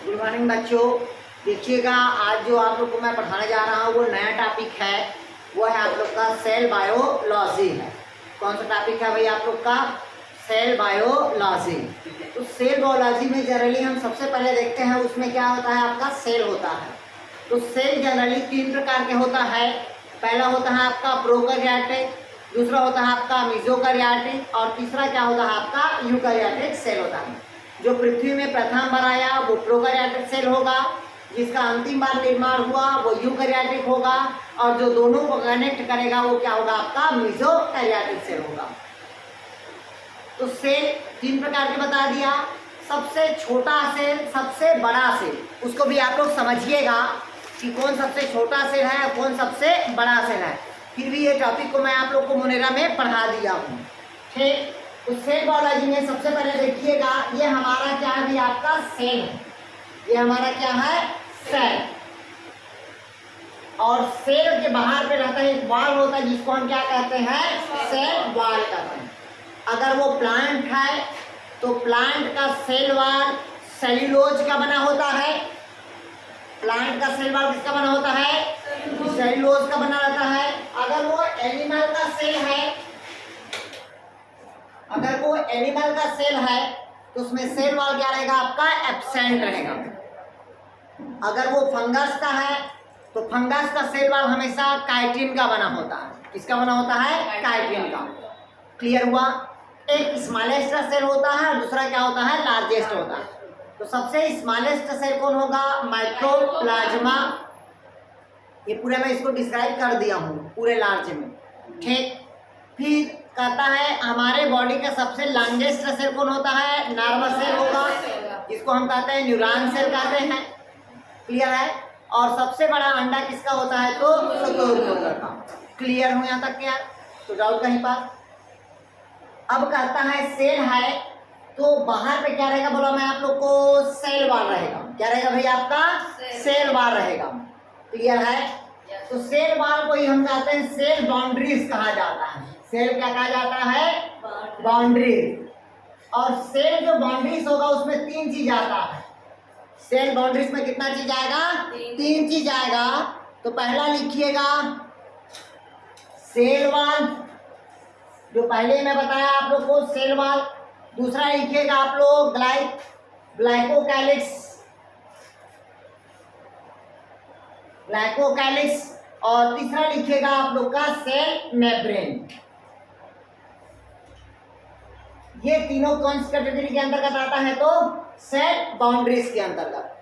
Good morning बच्चों। देखिएगा, आज जो आप लोग को मैं पढ़ाने जा रहा हूँ वो नया टॉपिक है। वो है आप लोग का सेल बायोलॉजी है। कौन सा टॉपिक है भाई आप लोग का? Cell biology. तो सेल बायोलॉजी में जनरली हम सबसे पहले देखते हैं उसमें क्या होता है, आपका सेल होता है। तो सेल जनरली 3 प्रकार के होता है। पहला होता है आपका प्रोकैरियोटिक, दूसरा होता है आपका मेसोकैरियोटिक और तीसरा क्या होता है आपका यूकैरियोटिक सेल होता है। जो पृथ्वी में प्रथम बार आया वो प्रोकैरियोटिक सेल होगा, जिसका अंतिम बार निर्माण हुआ वो यूकैरियोटिक होगा और जो दोनों को कनेक्ट करेगा वो क्या होगा आपका मेसोकैरियोटिक सेल होगा। तो सेल 3 प्रकार के बता दिया। सबसे छोटा सेल, सबसे बड़ा सेल, उसको भी आप लोग समझिएगा कि कौन सबसे छोटा सेल है और कौन सबसे बड़ा सेल है। फिर भी ये टॉपिक को मैं आप लोग को मोनेरा में पढ़ा दिया हूँ। ठीक, तो सेल बायोलॉजी में सबसे पहले देखिएगा, ये हमारा क्या है भी आपका सेल है। ये हमारा क्या है? सेल। और सेल के बाहर पे रहता है एक वॉल होता है जिसको हम क्या कहते हैं? सेल वॉल कहते हैं। अगर वो प्लांट है तो प्लांट का सेल वॉल सेल्यूलोज का बना होता है। प्लांट का सेल वॉल किसका बना होता है? सेल्यूलोज का बना रहता है। अगर वो एनिमल का सेल है, अगर वो एनिमल का सेल है तो उसमें सेल वॉल क्या रहेगा आपका? एब्सेंट रहेगा। अगर वो फंगस का है तो फंगस का सेल वॉल हमेशा काइटिन का बना होता है। किसका बना होता है? काइटिन का। क्लियर हुआ? एक स्मॉलेस्ट सेल होता है और दूसरा क्या होता है? लार्जेस्ट होता है। तो सबसे स्मॉलेस्ट सेल कौन होगा? माइक्रोप्लाज्मा। ये पूरे मैं इसको डिस्क्राइब कर दिया हूँ पूरे लार्ज में। ठीक, फिर कहता है हमारे बॉडी का सबसे लॉन्गेस्ट सेल कौन होता है? नर्वस सेल होगा, जिसको हम कहते हैं न्यूरॉन सेल कहते हैं। क्लियर है? और सबसे बड़ा अंडा किसका होता है? तो शुक्राणु का। क्लियर हो यहाँ तक क्या? तो डाउट कहीं पर? अब कहता है सेल है तो बाहर पे क्या रहेगा बोला मैं आप लोग को? सेल वॉल रहेगा। क्या रहेगा भाई आपका? सेल वॉल रहेगा। क्लियर है? तो सेल वॉल को ही हम कहते हैं सेल बाउंड्रीज कहा जाता है। सेल क्या कहा जाता है? बाउंड्रीज। और सेल जो बाउंड्रीज होगा उसमें 3 चीज आता है। सेल बाउंड्रीज में कितना चीज आएगा? 3 चीज आएगा। तो पहला लिखिएगा सेल वॉल, जो पहले मैं बताया आप लोग को, सेल वॉल। दूसरा लिखिएगा आप लोग ग्लाइकोकैलिक्स, ग्लाइकोकैलिक्स। और तीसरा लिखिएगा आप लोग का सेल मेम्ब्रेन। ये तीनों कौन सी कैटेगरी के अंतर्गत आता है? तो सेल बाउंड्रीज के अंतर्गत।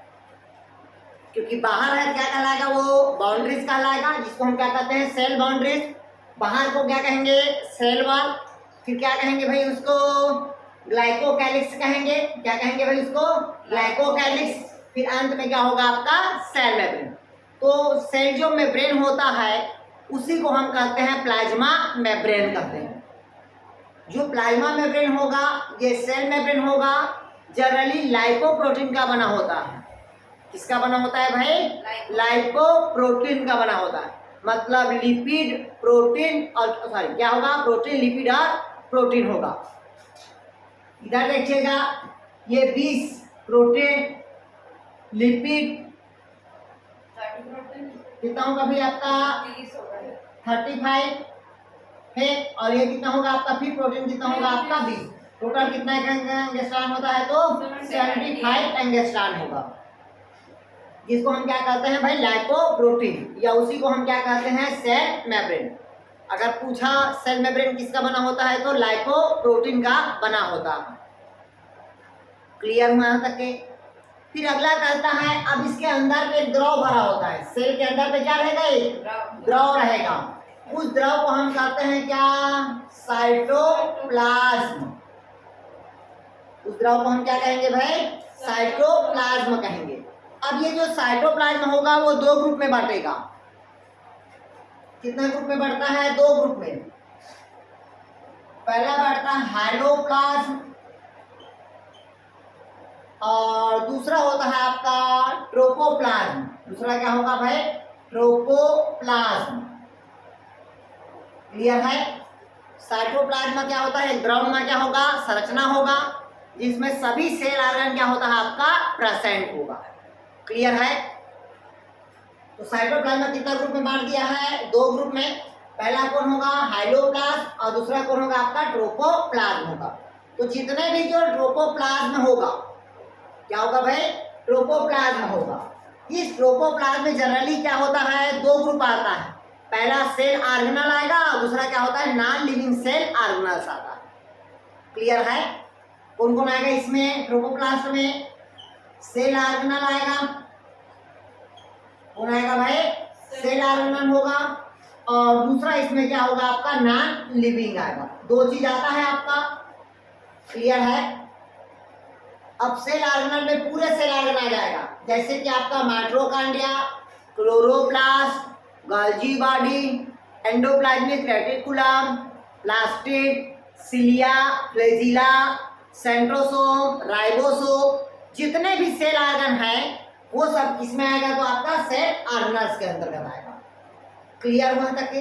क्योंकि बाहर है क्या कहलाएगा? वो बाउंड्रीज कहलाएगा, जिसको हम क्या कहते हैं? Cell boundaries. बाहर को क्या कहेंगे? Cell wall. फिर क्या कहेंगे भाई उसको? ग्लाइकोकैलिक्स कहेंगे। क्या कहेंगे भाई उसको? ग्लाइकोकैलिक्स। फिर अंत में क्या होगा आपका? Cell membrane. तो सेल जो मेम्ब्रेन होता है उसी को हम कहते हैं प्लाज्मा मेम्ब्रेन कहते हैं। जो प्लाज्मा मेम्ब्रेन होगा, ये सेल मेम्ब्रेन होगा, जनरली लाइपोप्रोटीन का बना होता है। किसका बना होता है भाई? लाइपोप्रोटीन का बना होता है। मतलब लिपिड, प्रोटीन और सॉरी क्या होगा? प्रोटीन, लिपिड और प्रोटीन होगा। इधर देखिएगा, ये 20 प्रोटीन, लिपिड कितना होगा भाई आपका? 35 है। और ये कितना होगा आपका? फिर प्रोटीन कितना होगा आपका? 20। टोटल कितना एंगस्ट्रॉन होता है? तो 75 एंगस्ट्रॉन होगा, जिसको हम क्या कहते हैं भाई? लाइपोप्रोटीन, या उसी को हम क्या कहते हैं? Cell membrane. अगर पूछा सेल मेम्ब्रेन किसका बना होता है तो लाइपोप्रोटीन का बना होता है। क्लियर हुआ यहाँ तक के? फिर अगला कहता है अब इसके अंदर एक द्रव भरा होता है। सेल के अंदर पे क्या रहेगा? एक द्रव रहेगा। उस द्रव को हम कहते हैं क्या? साइटोप्लाज्म। उस द्रव को हम क्या कहेंगे भाई? साइटोप्लाज्म कहेंगे। अब ये जो साइटोप्लाज्म होगा वो 2 ग्रुप में बांटेगा। कितने ग्रुप में बढ़ता है? 2 ग्रुप में। पहला बढ़ता है हाइलोप्लाज्म और दूसरा होता है आपका ट्रोपोप्लाज्म। दूसरा क्या होगा भाई? ट्रोपोप्लाज्म। क्लियर है? साइटोप्लाज्म में क्या होता है? द्रव में क्या होगा? संरचना होगा जिसमें सभी सेल ऑर्गन क्या होता है आपका? प्रेजेंट होगा। क्लियर है? तो साइटोप्लाज्म कितना ग्रुप में बांट दिया है? 2 ग्रुप में। पहला कौन होगा? हाइलोप्लाज्म, और दूसरा कौन होगा? आपका ट्रोपोप्लाज्म होगा। तो जितने भी जो ट्रोपोप्लाज्म होगा, क्या होगा भाई? ट्रोपोप्लाज्म होगा। इस ट्रोपोप्लाज्म में जनरली क्या होता है? 2 ग्रुप आता है। पहला सेल ऑर्गेनल आएगा और दूसरा क्या होता है? नॉन लिविंग सेल ऑर्गेनल्स आता है। क्लियर है? कौन कौन आएगा इसमें? ट्रोपोप्लास्ट में सेल ऑर्गेनल आएगा। कौन आएगा भाई? सेल ऑर्गेनल होगा। और दूसरा इसमें क्या होगा? आपका नॉन लिविंग आएगा। 2 चीज आता है आपका। क्लियर है? अब सेल ऑर्गेनल में पूरे सेल ऑर्गन आ जाएगा, जैसे कि आपका mitochondria, chloroplast, Golgi body, endoplasmic reticulum, plastid, cilia, flagella, centrosome, ribosome, जितने भी सेल ऑर्गन हैं वो सब किसमें आएगा? तो आपका सेल ऑर्गनल्स के अंतर्गत आएगा। क्लियर हुआ तक के?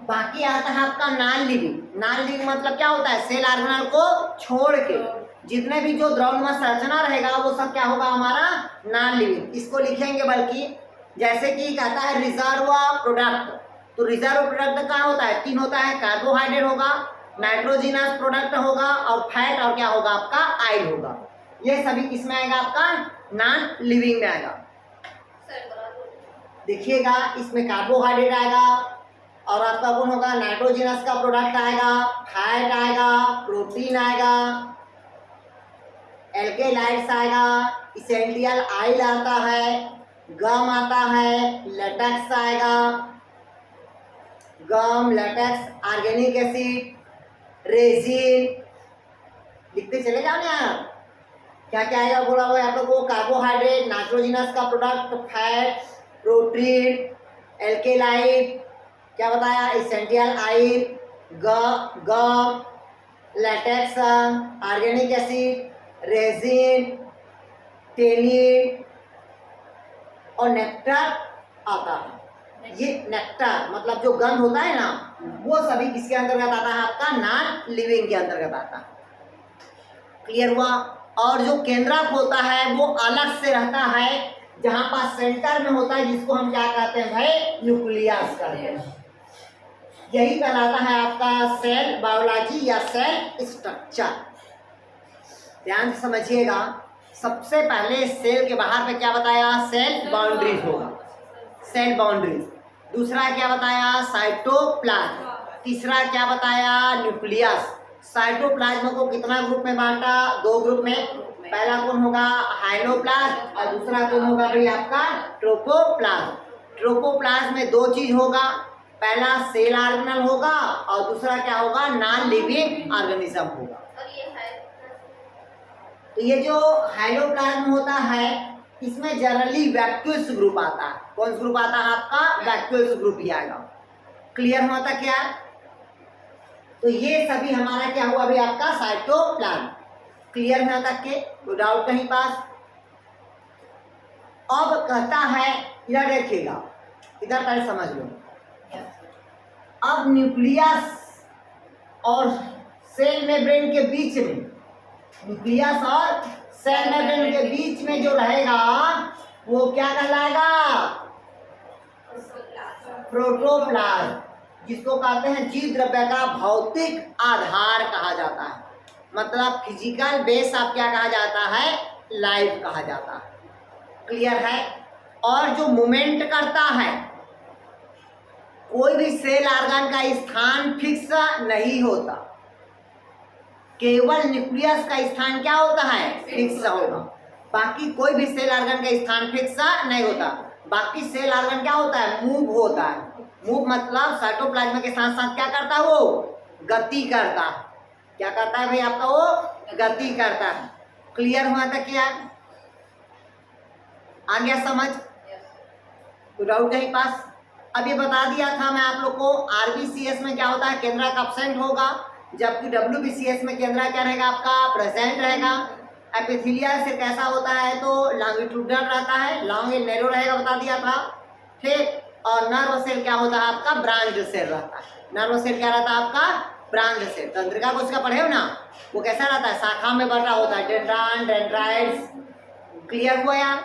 बाकी आता है आपका नॉन लिविंग। नॉन लिविंग मतलब क्या होता है? सेल ऑर्गेनल को छोड़ के जितने भी जो द्रव्यमान संरचना रहेगा वो सब क्या होगा? हमारा नॉन लिविंग। इसको लिखेंगे बल्कि जैसे कि कहता है रिजर्व प्रोडक्ट। तो रिजर्व प्रोडक्ट क्या होता है? 3 होता है। कार्बोहाइड्रेट होगा, नाइट्रोजिनस प्रोडक्ट होगा, और फैट, और क्या होगा? आपका ऑयल होगा। ये सभी किसमें आएगा? आपका नॉन लिविंग में आएगा। देखिएगा, इसमें कार्बोहाइड्रेट आएगा, और आपका कौन होगा? नाइट्रोजिनस का प्रोडक्ट आएगा, फैट आएगा, प्रोटीन आएगा, एल्केलाइड्स आएगा, इसेंशियल ऑयल आता है, गम आता है, लेटेक्स आएगा, गम, लेटेक्स, ऑर्गेनिक एसिड, रेजिन। लिखते चले जाओ ना यार, क्या क्या आएगा बोला हुआ है आप लोगों को? कार्बोहाइड्रेट, नाइट्रोजिनस का प्रोडक्ट, फैट, प्रोटीन, एल्केलाइड, क्या बताया? Essential oil, gum, latex, organic acid, resin, tannin, और नेक्टर आता है। ये नेक्टर मतलब जो गंध होता है ना, वो सभी किसके अंतर्गत आता है? आपका नॉन लिविंग के अंतर्गत आता है। क्लियर हुआ? और जो केंद्रक होता है वो अलग से रहता है, जहां पास सेंटर में होता है, जिसको हम क्या कहते हैं भाई? न्यूक्लियस कहते हैं। यही कहलाता है आपका सेल बायोलॉजी या सेल स्ट्रक्चर। ध्यान से समझिएगा। सबसे पहले सेल के बाहर में क्या बताया? सेल बाउंड्रीज होगा, सेल बाउंड्रीज। दूसरा क्या बताया? साइटोप्लाज्म। तीसरा क्या बताया? न्यूक्लियस। साइटोप्लाज्म को कितना ग्रुप में बांटा? 2 ग्रुप में। पहला कौन होगा? हाइलोप्लाज्म, और दूसरा कौन होगा भाई? आपका ट्रोपोप्लाज्म। ट्रोपोप्लाज्म में 2 चीज होगा। पहला सेल ऑर्गेनल होगा, और दूसरा क्या होगा? नॉन लिविंग ऑर्गेनिज्म होगा। तो ये जो हाइलोप्लाज्म होता है, इसमें जनरली वैक्यूल्स ग्रुप आता है। कौन सा ग्रुप आता है? आपका वैक्यूल्स ग्रुप ही आएगा। क्लियर हुआ था क्या? तो ये सभी हमारा क्या हुआ भाई? आपका साइटोप्लाज्म। क्लियर हुआ तक के? कोई डाउट कहीं पास? अब कहता है, इधर देखिएगा, इधर पहले समझ लो। अब न्यूक्लियस और सेल मेम्ब्रेन के बीच में, न्यूक्लियस और सेल मेम्ब्रेन के बीच में जो रहेगा वो क्या कहलाएगा? प्रोटोप्लाज्म, जिसको कहते हैं जीव द्रव्य का भौतिक आधार कहा जाता है। मतलब फिजिकल बेस आप क्या कहा जाता है? लाइफ कहा जाता है। क्लियर है? और जो मूवमेंट करता है, कोई भी सेल ऑर्गन का स्थान फिक्स नहीं होता, केवल न्यूक्लियस का स्थान क्या होता है? फिक्स होगा। बाकी कोई भी सेल ऑर्गन का स्थान फिक्स नहीं होता। बाकी सेल ऑर्गन क्या होता है? मूव होता है। मूव मतलब साइटोप्लाज्म के साथ साथ क्या करता है? वो गति करता है। क्या करता है भाई आपका? वो गति करता है। क्लियर हुआ था क्या? आ गया समझ? कोई डाउट कहीं पास? अभी बता दिया था मैं आप लोग को, आरबीसीएस में क्या होता है? केंद्रक एब्सेंट होगा, जबकि डब्ल्यूबीसीएस में केंद्रक क्या रहेगा? आपका प्रेजेंट रहेगा। एपिथेलियल से कैसा होता है? तो लॉन्गिट्यूडनल रहता है, लॉन्ग एंड नैरो रहेगा, बता दिया था। ठीक। और नर्व सेल क्या होता है? आपका ब्रांच सेल रहता है। नर्व सेल क्या रहता है? आपका ब्रांच सेल। तंत्रिका कोशिका पढ़े हो ना, वो कैसा रहता है? शाखा में बटा होता है, डेंड्रान, डेंड्राइट्स, क्लियर हुआ यार।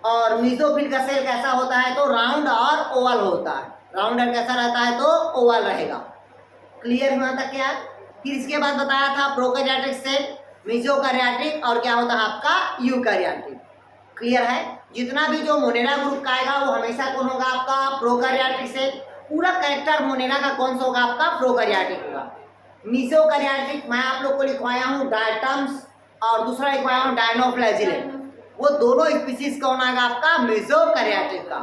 और मीसोफिल का सेल कैसा होता है तो राउंड और ओवल होता है, राउंड और कैसा रहता है तो ओवल रहेगा। क्लियर हुआ था क्या। फिर इसके बाद बताया था प्रोकैरियोटिक सेल, मेसोकैरियोटिक और क्या होता है आपका यूकैरियोटिक। क्लियर है। जितना भी जो मोनेरा ग्रुप का आएगा वो हमेशा कौन होगा आपका प्रोकैरियोटिक सेल। पूरा कैरेक्टर मोनेरा का कौन सा होगा आपका प्रोकैरियोटिक होगा। मेसोकैरियोटिक मैं आप लोग को लिखवाया हूँ डायटम्स और दूसरा लिखवाया हूँ डायनोफ्लैजिलेट। वो दोनों स्पीसीज कौन आएगा आपका मेसोकैरियोटिक का।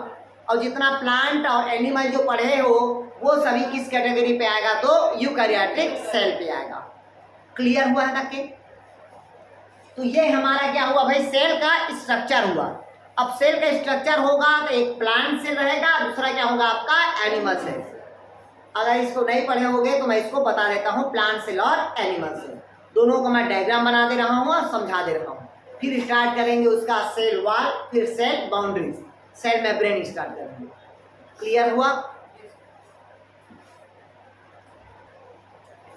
और जितना प्लांट और एनिमल जो पढ़े हो वो सभी किस कैटेगरी पे आएगा तो यूकैरियोटिक सेल पे आएगा। क्लियर हुआ है ना कि। तो ये हमारा क्या हुआ भाई सेल का स्ट्रक्चर हुआ। अब सेल का स्ट्रक्चर होगा तो एक प्लांट सेल रहेगा, दूसरा क्या होगा आपका एनिमल सेल। अगर इसको नहीं पढ़े होगे तो मैं इसको बता देता हूँ, प्लांट सेल और एनिमल सेल दोनों को मैं डायग्राम बना दे रहा हूँ और समझा दे रहा हूँ। फिर स्टार्ट करेंगे उसका सेल वॉल, फिर cell boundaries, cell membrane start करेंगे। क्लियर हुआ।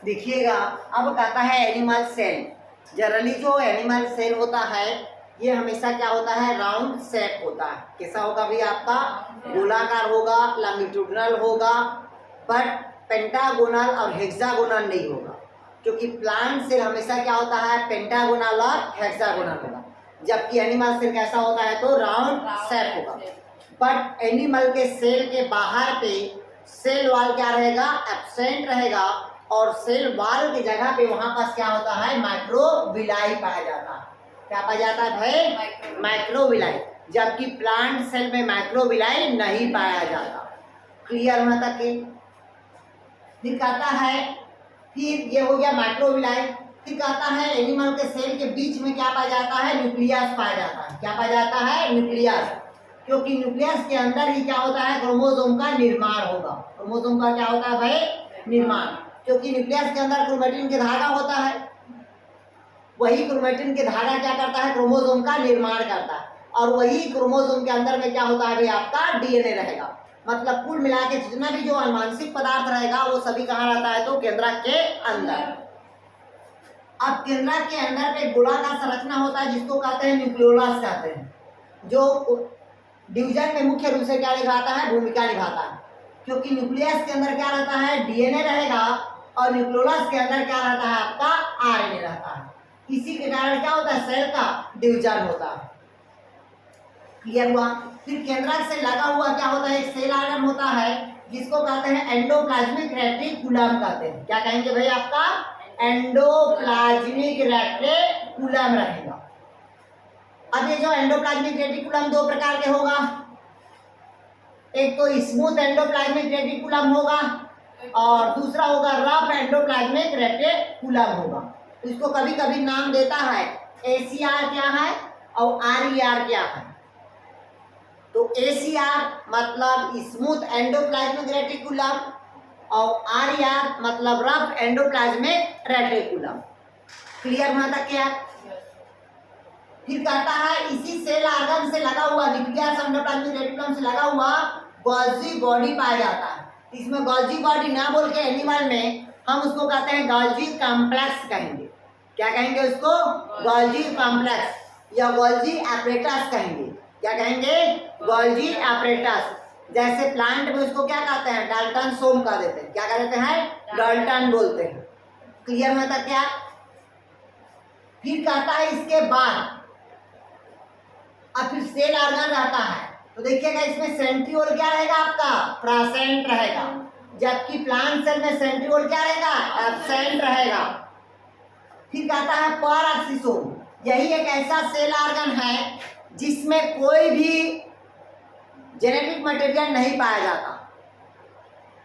देखिएगा अब कहता है एनिमल सेल। जनरली जो एनिमल सेल होता है ये हमेशा क्या होता है राउंड शेप होता है। कैसा होगा भी आपका गोलाकार होगा, लॉन्गिट्यूडनल होगा, बट पेंटागोनल और हेक्सागोनल नहीं होगा। क्योंकि प्लांट सेल हमेशा क्या होता है पेंटागोनल और हेक्सागोनल होगा, जबकि एनिमल सेल कैसा होता है तो राउंड शेप होगा। बट एनिमल के सेल के बाहर पे सेल वॉल क्या रहेगा एब्सेंट रहेगा, और सेल वॉल की जगह पे वहां पास क्या होता है माइक्रोविलाई पाया जाता है। क्या पाया जाता है भाई माइक्रोविलाई, जबकि प्लांट सेल में माइक्रोविलाई नहीं पाया जाता। क्लियर होना तक के। फिर कहता है फिर ये हो गया माइक्रोविलाई। फिर कहता है एनिमल के सेल के बीच में क्या पाया जाता है न्यूक्लियस पाया जाता है। क्या पाया जाता है न्यूक्लियस, क्योंकि न्यूक्लियस के अंदर ही क्या होता है क्रोमोसोम का निर्माण होगा। क्रोमोसोम का क्या होता है भाई निर्माण, क्योंकि न्यूक्लियस के अंदर क्रोमेटिन के धागा होता है, वही क्रोमेटिन के धागा क्या करता है क्रोमोसोम का निर्माण करता है, और वही क्रोमोसोम के अंदर में क्या होता है भाई आपका डीएनए रहेगा। मतलब कुल मिला के जितना भी जो अनुवांशिक पदार्थ रहेगा वो सभी कहाँ रहता है तो केंद्रक के अंदर। अब केंद्रक के अंदर पे गोलाकार संरचना होता है जिसको कहते हैं न्यूक्लियोलस कहते हैं, जो डिवीजन में मुख्य रूप से क्या निभाता है भूमिका निभाता है। क्योंकि न्यूक्लियस के अंदर क्या रहता है डीएनए रहेगा और न्यूक्लियोलस के अंदर क्या रहता है आपका आरएनए रहता है। इसी के कारण क्या होता है सेल का डिवीजन होता है। क्लियर हुआ। फिर केंद्रक से लगा हुआ क्या होता है एक सेल आर्गन होता है जिसको कहते हैं एंडोप्लाज्मिक रेटिकुलम कहते हैं। क्या कहेंगे भाई आपका एंडोप्लाज्मिक रेटिकुलम रहेगा। अब ये जो एंडोप्लाज्मिक रेटिकुलम दो प्रकार के होगा, एक तो स्मूथ एंडोप्लाज्मिक रेटिकुलम होगा और दूसरा होगा रफ एंडोप्लाज्मिक रेटिकुलम होगा। तो इसको कभी कभी नाम देता है एसीआर क्या है और आरईआर क्या है। तो एसीआर मतलब स्मूथ एंडोप्लाज्मिक रेटिकुलम और आरईआर मतलब रफ एंडोप्लाज्मिक रेटिकुलम। क्लियर हुआ था क्या। फिर कहता है इसी सेल आर्गन से लगा हुआ न्यूक्लियस एंडोप्लाज्मिक रेटिकुलम से लगा हुआ गोल्जी बॉडी पाया जाता है। इसमें गोल्जी बॉडी ना बोल के एनिमल में हम उसको कहते हैं गोल्जी कॉम्प्लेक्स कहेंगे। क्या कहेंगे उसको गोल्जी कॉम्प्लेक्स या गोल्जी एपरेटस कहेंगे। क्या कहेंगे गोल्जी एपरेटस। जैसे प्लांट में उसको क्या कहते हैं डाल्टन सोम कह देते हैं। क्या कह देते हैं डाल्टन बोलते हैं। क्लियर हुआ था क्या। फिर कहता है इसके बाद अब फिर सेल आर्गन रहता है तो देखिएगा इसमें सेंट्रियोल क्या रहेगा आपका प्रेजेंट रहेगा, जबकि प्लांट सेल में सेंट्रियोल क्या रहेगा एब्सेंट रहेगा। फिर कहता है पैराक्सिसोम, यही एक ऐसा सेल आर्गन है जिसमें कोई भी जेनेटिक मटेरियल नहीं पाया जाता।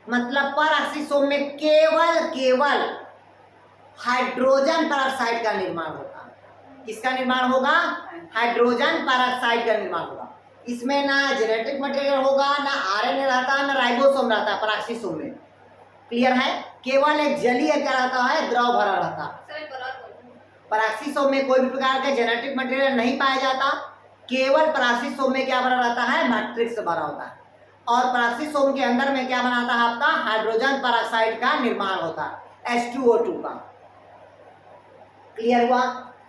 मतलब पैराक्सिसोम में केवल हाइड्रोजन पेरोक्साइड का निर्माण होता है। किसका निर्माण होगा हाइड्रोजन पेरोक्साइड का निर्माण होगा। इसमें ना जेनेटिक मटेरियल होगा, ना आरएनए रहता है, ना राइबोसोम रहता है पैराक्सिसोम में। क्लियर है। केवल एक जलीय क्या रहता है द्रव भरा रहता है। पैराक्सिसोम में कोई भी प्रकार का जेनेटिक मटेरियल नहीं पाया जाता, केवल पैराक्सिसोम में क्या भरा रहता है मैट्रिक्स भरा होता है। और पैराक्सिसोम के अंदर में क्या बनाता है आपका हाइड्रोजन पेरोक्साइड का निर्माण होता है H2O2 का। क्लियर हुआ।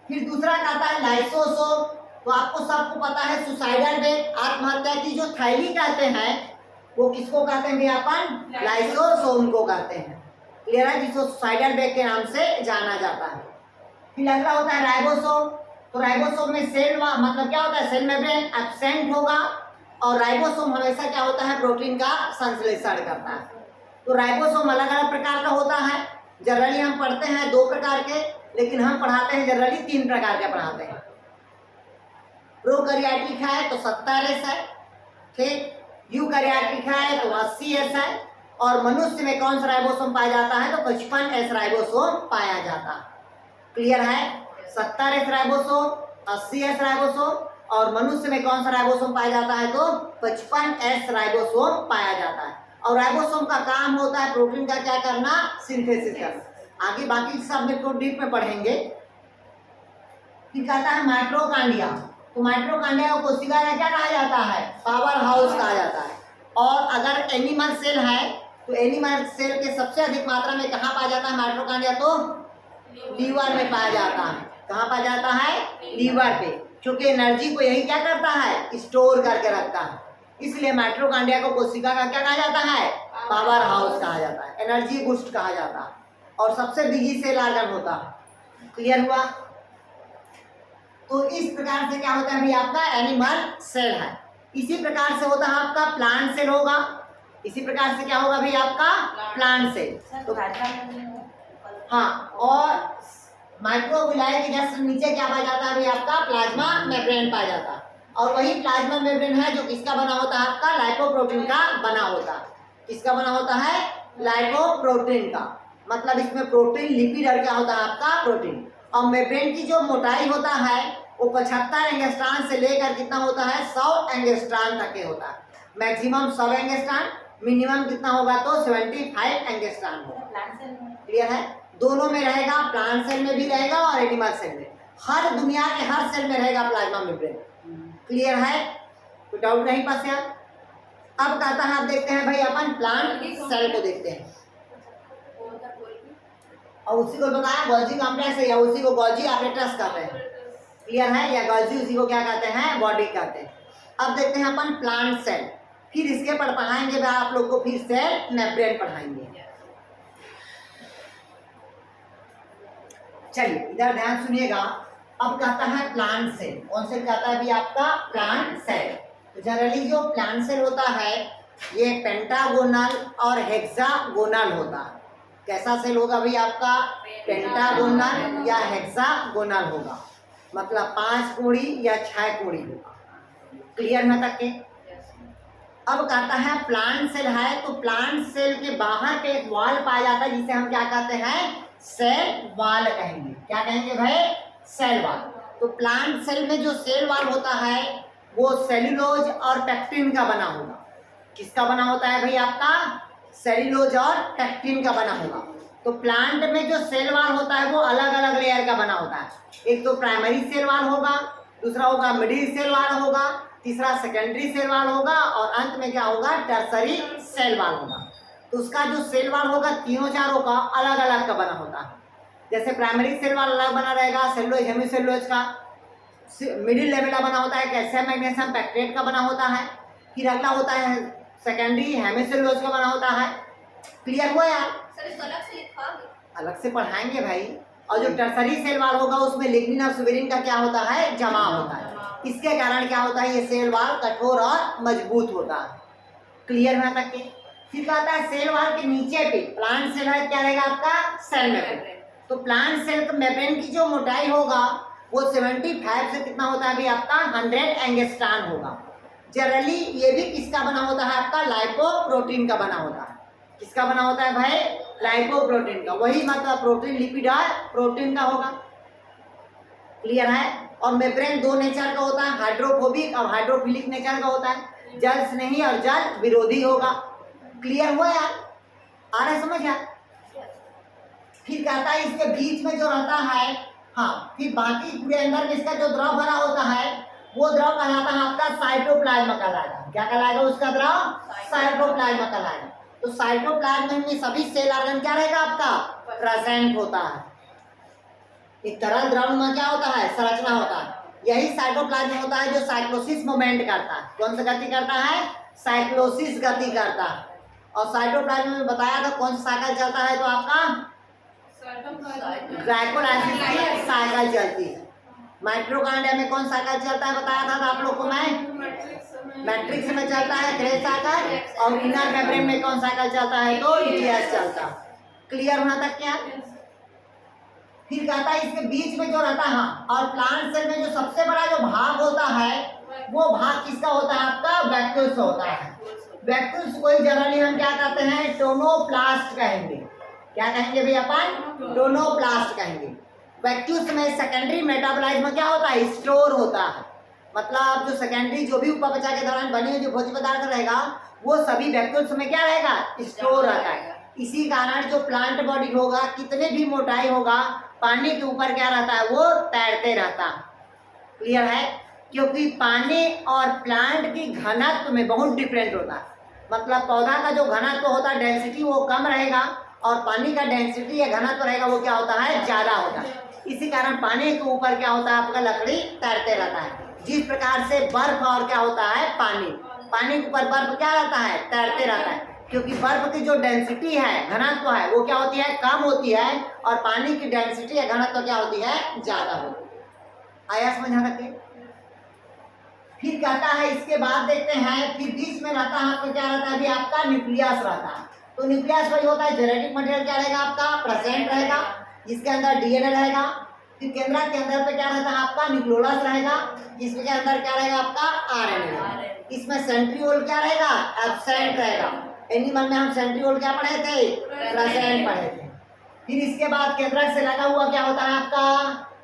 फिर दूसरा कहता है लाइसोसोम। तो आपको सबको पता है सुसाइडल वेग, आत्महत्या की जो थैली कहते हैं वो किसको कहते हैं भैया अपन? लाइसोसोम को कहते हैं। क्लियर है, जिसको सुसाइडल वेग के नाम से जाना जाता है। फिर अगला होता है राइबोसोम। तो राइबोसोम में सेल मतलब क्या होता है? सेल मेम्ब्रेन एब्सेंट होगा और राइबोसोम हमेशा क्या होता है? प्रोटीन का संश्लेषण करता है। तो राइबोसोम अलग अलग प्रकार का होता है। जनरली हम पढ़ते हैं 2 प्रकार के, लेकिन हम पढ़ाते हैं जनरली 3 प्रकार के पढ़ाते हैं। प्रोकैरियोटिक है तो 70S है, ठीक। यूकैरियोटिक है तो 80S है, और मनुष्य में कौन सा राइबोसोम पाया जाता है? तो 55S राइबोसोम पाया जाता है। क्लियर है, 70S राइबोसोम, 80S राइबोसोम, और मनुष्य में कौन सा राइबोसोम पाया जाता है? तो 55S राइबोसोम पाया जाता है। और राइबोसोम का काम होता है प्रोटीन का क्या करना? सिंथेसिस करना। आगे बाकी सब में तो डीप में पढ़ेंगे। फिर कहता है माइटोकॉन्ड्रिया। तो माइटोकॉन्ड्रिया को कोशिका का क्या कहा जाता है? पावर हाउस कहा जाता है। और अगर एनिमल सेल है तो एनिमल सेल के सबसे अधिक मात्रा में कहाँ पाया जाता है माइटोकॉन्ड्रिया? तो लीवर में पाया जाता है। कहाँ पाया जाता है? लीवर पे, क्योंकि एनर्जी को यही क्या करता है? स्टोर करके रखता है। इसलिए माइटोकॉन्ड्रिया को कोशिका का क्या कहा जाता है? पावर हाउस कहा जाता है, एनर्जी बूस्ट कहा जाता है, और सबसे बिजी सेल ऑर्गन होता है। क्लियर हुआ? तो इस प्रकार से क्या होता है? अभी आपका एनिमल सेल है। इसी प्रकार से होता है आपका प्लांट सेल होगा। इसी प्रकार से क्या होगा भाई? आपका प्लांट सेल। तो हाँ, और माइक्रोविलाई के जस्ट नीचे क्या पाया जाता है भाई? आपका प्लाज्मा मेम्ब्रेन पाया जाता है। और वही प्लाज्मा मेम्ब्रेन है जो किसका बना होता है? आपका लाइपोप्रोटीन का बना होता है। किसका बना होता है? लाइपोप्रोटीन का। मतलब इसमें प्रोटीन, लिपिड और क्या होता है? आपका प्रोटीन। और मेम्ब्रेन की जो मोटाई होता है वो 75 एंगस्ट्रॉन से लेकर कितना होता है? 100 एंगस्ट्रॉन तक के होता है। मैक्सिमम 100 एंगस्ट्रॉन, मिनिमम कितना होगा? तो 75 एंगस्ट्रॉन होगा। क्लियर है? दोनों में रहेगा, प्लांट सेल में भी रहेगा और एनिमल सेल में। हर दुनिया के हर सेल में रहेगा प्लाज्मा मेम्ब्रेन। क्लियर है? कोई डाउट नहीं पास यार? अब कहता है, आप देखते हैं भाई अपन प्लांट सेल को देखते हैं, और उसी को बताया गोल्जी कॉम्प्लेक्स है, या उसी को गोल्जी apparatus कहते हैं। क्लियर है? या गोल्जी उसी को क्या कहते हैं? बॉडी कहते हैं। अब देखते हैं अपन प्लांट सेल, फिर इसके पर पढ़ाएंगे आप लोग को, फिर सेल मेम्ब्रेन पढ़ाएंगे। चलिए इधर ध्यान सुनिएगा। अब कहता है प्लांट सेल। कौन से कहता है भी? आपका प्लांट सेल। तो जनरली जो प्लांट सेल होता है ये पेंटागोनल और हेक्सागोनल होता है। कैसा सेल होगा भाई? आपका पेंटागोनल या हेक्सागोनल होगा, मतलब 5 कोणी या 6 कोणी होगा। क्लियर है तक के? अब कहता है प्लांट सेल है तो प्लांट सेल के बाहर पे एक वॉल पाया जाता है जिसे हम क्या कहते हैं? सेल वॉल कहेंगे। क्या कहेंगे भाई? Cell wall. तो प्लांट सेल में जो सेल वॉल होता है वो सेल्यूलोज और पेक्टिन का बना होगा। किसका बना होता है भाई? आपका सेल्यूलोज और पेक्टिन का बना होगा। तो प्लांट में जो सेल वॉल होता है वो अलग अलग लेयर का बना होता है। एक तो प्राइमरी सेल वॉल होगा, दूसरा होगा मिडिल सेल वॉल होगा, तीसरा सेकेंडरी सेल वॉल होगा, और अंत में क्या होगा? टर्सरी सेल वॉल होगा। तो उसका जो सेल वॉल होगा तीनों चारों का अलग अलग का बना होता है। जैसे प्राइमरी सेल वॉल अलग बना रहेगा सेलुलोज हेमिसेलुलोज का, मिडिल लेवल बना होता है कैल्शियम मैग्नीशियम पैक्टेट का बना होता है, फिर अगला होता है सेकेंडरी हेमिसेलुलोज का बना होता है। क्लियर हुआ यार? सर इसको अलग से लिखा? अलग से पढ़ाएंगे भाई। और जो टर्सरी सेल वॉल होगा उसमें लिग्निन और सुबेरिन का क्या होता है? जमा होता है। इसके कारण क्या होता है? ये सेल वॉल कठोर और मजबूत होता है। क्लियर है तक के? फिर कहता है सेल वॉल के नीचे पे प्लांट सेल है, क्या रहेगा आपका? Cell membrane. तो प्लांट सेल मेम्ब्रेन की जो मोटाई होगा वो 75 से कितना होता है भी? आपका 100 एंगस्ट्रॉन होगा। जनरली ये भी किसका बना होता है? आपका लाइपोप्रोटीन का बना होता है। किसका बना होता है भाई? लाइपोप्रोटीन का। वही मतलब प्रोटीन, लिपिड और प्रोटीन का होगा। क्लियर है? और मेम्ब्रेन 2 नेचर का होता है, हाइड्रोफोबिक और हाइड्रोफिलिक नेचर का होता है। जल स्नेही और जल विरोधी होगा। क्लियर हुआ यार? आ रहा है समझ यार? फिर कहता है इसके बीच में जो रहता है, हाँ, फिर बाकी पूरे अंदर में इसका जो द्रव भरा होता है वो द्रव कहलाता है आपका साइटोप्लाज्म कहलाएगा। क्या कहलाएगा उसका द्रव? साइटोप्लाज्म कहलाएगा। तो साइटोप्लाज्म में सभी सेल ऑर्गन क्या रहेगा आपका? प्रेजेंट होता है। एक तरल द्रव में क्या होता है, संरचना होता है। यही साइटोप्लाज्म होता है जो साइक्लोसिस मूवमेंट करता है। कौन सा गति करता है, साइक्लोसिस गति करता है। और साइटोप्लाज्म में बताया था कौन सा साइकिल चलता है, तो आपका ग्लाइकोलाइसिस की साइकिल चलती है। माइटोकॉन्ड्रिया में कौन साइकिल चलता है बताया था आप लोग को मैं, मैट्रिक्स में चलता है क्रेस साइकिल, और इनर मेम्ब्रेन में कौन साइकिल चलता है, तो ईटीएस चलता है। क्लियर होना तक क्या। फिर कहता है इसके बीच में जो रहता है, और प्लांट सेल में जो सबसे बड़ा जो भाग होता है वो भाग किसका होता है, आपका वैक्यूल्स होता है। वैक्यूल्स कोई जनरली हम क्या कहते हैं, टोनोप्लास्ट कहेंगे। क्या कहेंगे भाई अपन, टोनोप्लास्ट कहेंगे। वैक्यूल्स में सेकेंडरी मेटाबोलाइज्म क्या होता है, स्टोर होता है। मतलब जो सेकेंडरी जो भी उपपचय के दौरान बनी हुई जो भोज्य पदार्थ रहेगा वो सभी वैक्यूल्स में क्या रहेगा, स्टोर रहता है। इसी कारण जो प्लांट बॉडी होगा, कितने भी मोटाई होगा, पानी के ऊपर क्या रहता है, वो तैरते रहता। क्लियर है। क्योंकि पानी और प्लांट की घनत्व में बहुत डिफरेंट होता है। मतलब पौधा का जो घनत्व होता है, डेंसिटी, वो कम रहेगा, और पानी का डेंसिटी या घनत्व रहेगा वो क्या होता है, ज्यादा होता है। इसी कारण पानी के ऊपर क्या होता है, आपका लकड़ी तैरते रहता है। जिस प्रकार से बर्फ और क्या होता है, पानी, पानी के ऊपर बर्फ क्या रहता है, तैरते रहता है। क्योंकि बर्फ की जो डेंसिटी है, घनत्व है, वो क्या होती है, कम होती है, और पानी की डेंसिटी या घनत्व क्या होती है, ज्यादा होती है। आया समझ आ रखे। फिर कहता है इसके बाद देखते हैं, फिर बीच में रहता है आपका क्या रहता है, अभी आपका न्यूक्लियस रहता है। तो न्यूक्लियस वही होता है, जेनेटिक मटेरियल क्या रहेगा आपका, प्रेजेंट रहेगा, जिसके अंदर डीएनए रहेगा। फिर केंद्रक के अंदर पे क्या रहता है आपका, न्यूक्लियोलस रहेगा, जिसके अंदर क्या रहेगा आपका, आरएनए। इसमें सेंट्रियोल क्या रहेगा, एब्सेंट रहेगा। एनिमल में हम सेंट्रियोल क्या पढ़े थे, प्रेजेंट पढ़े थे। फिर इसके बाद केंद्रक से लगा हुआ क्या होता है आपका,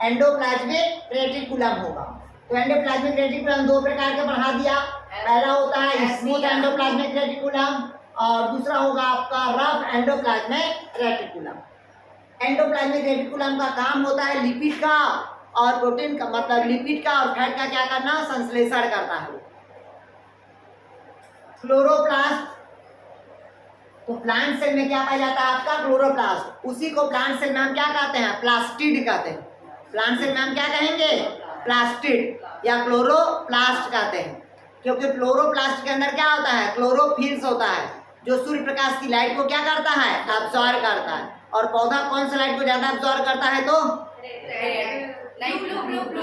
एंडोप्लाज्मिक रेटिकुलम होगा। तो एंडोप्लाज्मिक रेटिकुलम दो प्रकार के बढ़ा दिया। पहला होता है स्मूथ एंडोप्लाज्मिक रेटिकुलम, और दूसरा होगा आपका rough endoplasmic reticulum. Endoplasmic reticulum का काम होता है लिपिड का और प्रोटीन का, मतलब लिपिड का और फैट का क्या करना, संश्लेषण करता है। क्लोरोप्लास्ट, तो प्लांट सेल में क्या पाया जाता है आपका, क्लोरोप्लास्ट। उसी को प्लांट सेल में हम क्या कहते हैं, प्लास्टिड कहते हैं। प्लांट सेल में हम क्या कहेंगे, प्लास्टिड या क्लोरोप्लास्ट कहते हैं। क्योंकि क्लोरोप्लास्ट के अंदर क्या होता है, क्लोरोफिल्स होता है, जो सूर्य प्रकाश की लाइट को क्या करता है, अब्सॉर्ब करता है। और पौधा कौन सा लाइट को ज्यादा अब्सॉर्ब करता है, तो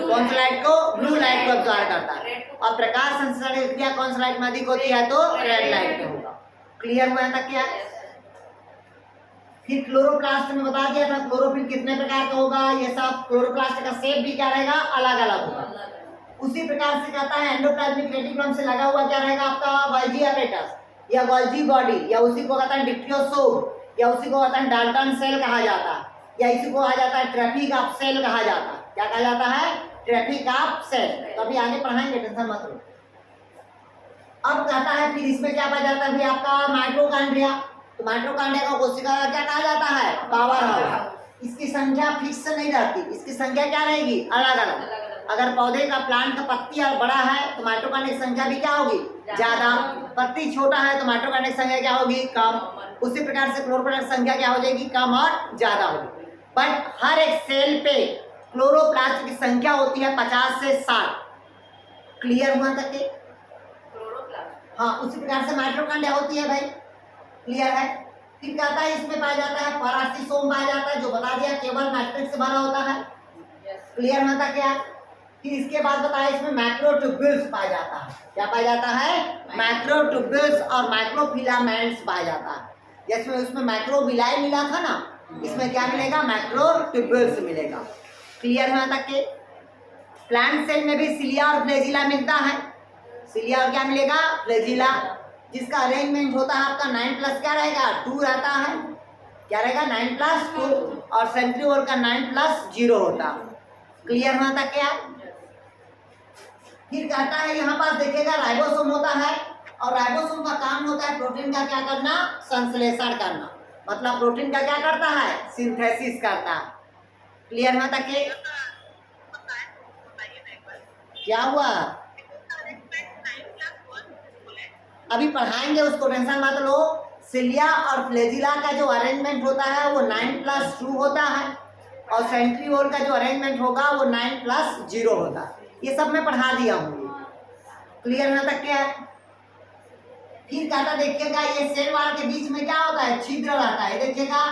कौन सा लाइट को, ब्लू लाइट को अब्सॉर्ब करता है। और प्रकाश संश्लेषण की क्रिया कौन सा लाइट में अधिक होती है, तो रेड लाइट में होगा। क्लियर हुआ था क्या। फिर क्लोरोप्लास्ट में बता दिया था क्लोरोफिल कितने प्रकार का होगा, ये सब। क्लोरोप्लास्ट का शेप भी क्या रहेगा, अलग अलग होगा। उसी प्रकार से कहता है एंडोप्लाज्मिक रेटिकुलम से लगा हुआ क्या रहेगा आपका, गोल्गी अपैरेटस या गोल्गी बॉडी, या उसी को कहता है डिप्टियोसोम, या उसी को कहता है डाल्टन सेल कहा जाता है, या इसी को कहा जाता है ट्रैफिक ऑफ सेल कहा जाता है। क्या कहा जाता है, ट्रैफिक ऑफ सेल। तो अभी आगे पढ़ाएंगे, टेंशन मत लो। अब कहता है फिर इसमें क्या पाया जाता है आपका, माइटोकॉन्ड्रिया। तो माइटोकॉन्ड्रिया को कोशिका का क्या कहा जाता है, पावर हाउस। इसकी संख्या फिक्स नहीं रहती, इसकी संख्या क्या रहेगी, अलग अलग। अगर पौधे का, प्लांट का पत्ती बड़ा है तो माइटोकॉन्ड्रिया की संख्या भी क्या होगी, ज्यादा। पत्ती छोटा है तो माइटोकॉन्ड्रिया की संख्या क्या होगी, कम। उसी प्रकार से क्लोरोप्लास्ट की संख्या क्या हो जाएगी, कम और ज्यादा होगी। बट हर एक सेल पे क्लोरोप्लास्ट की संख्या होती है 50 से 60। क्लियर हुआ तक के। हाँ, उसी प्रकार से माइटोकॉन्ड्रिया होती है भाई। क्लियर है। फिर कहता है इसमें पाया जाता है पैरासिसोम पाया जाता है, जो बता दिया केवल मैट्रिक्स से भरा होता है। क्लियर हुआ था क्या। फिर इसके बाद बताया इसमें मैक्रोट्यूब्यूल्स पाया जाता है। क्या पाया जाता है, मैक्रोट्यूब्यूल्स और माइक्रोफिलामेंट्स पाया जाता है। जैसे उसमें मैक्रोविलाई मिला था ना, इसमें क्या मिलेगा, मैक्रोट्यूब्यूल्स मिलेगा। क्लियर हुआ तक के। प्लांट सेल में भी सिलिया और फ्लैजिला मिलता है। सिलिया और क्या मिलेगा, फ्लैजिला, जिसका अरेंजमेंट होता है आपका 9+ क्या रहेगा, 2 रहता है। क्या रहेगा, 9+2, और सेंट्रियोल का 9+0 होता है। क्लियर हुआ था क्या। फिर कहता है यहाँ पास देखिएगा राइबोसोम होता है, और राइबोसोम का काम होता है प्रोटीन का क्या करना, संश्लेषण करना। मतलब प्रोटीन का क्या करता है, सिंथेसिस करता है। क्लियर हुआ था क्या हुआ, अभी पढ़ाएंगे उसको, टेंशन मत लो। सिलिया और फ्लैजिला का जो अरेंजमेंट होता है वो 9+2 होता है, और सेंट्रीओल का जो अरेंजमेंट होगा वो 9+0 होता है। ये सब मैं पढ़ा दिया हूँ। क्लियर यहाँ तक क्या है? फिर कहता देखिएगा ये सेल वॉल के बीच में क्या होता है, छिद्र रहता है। देखिएगा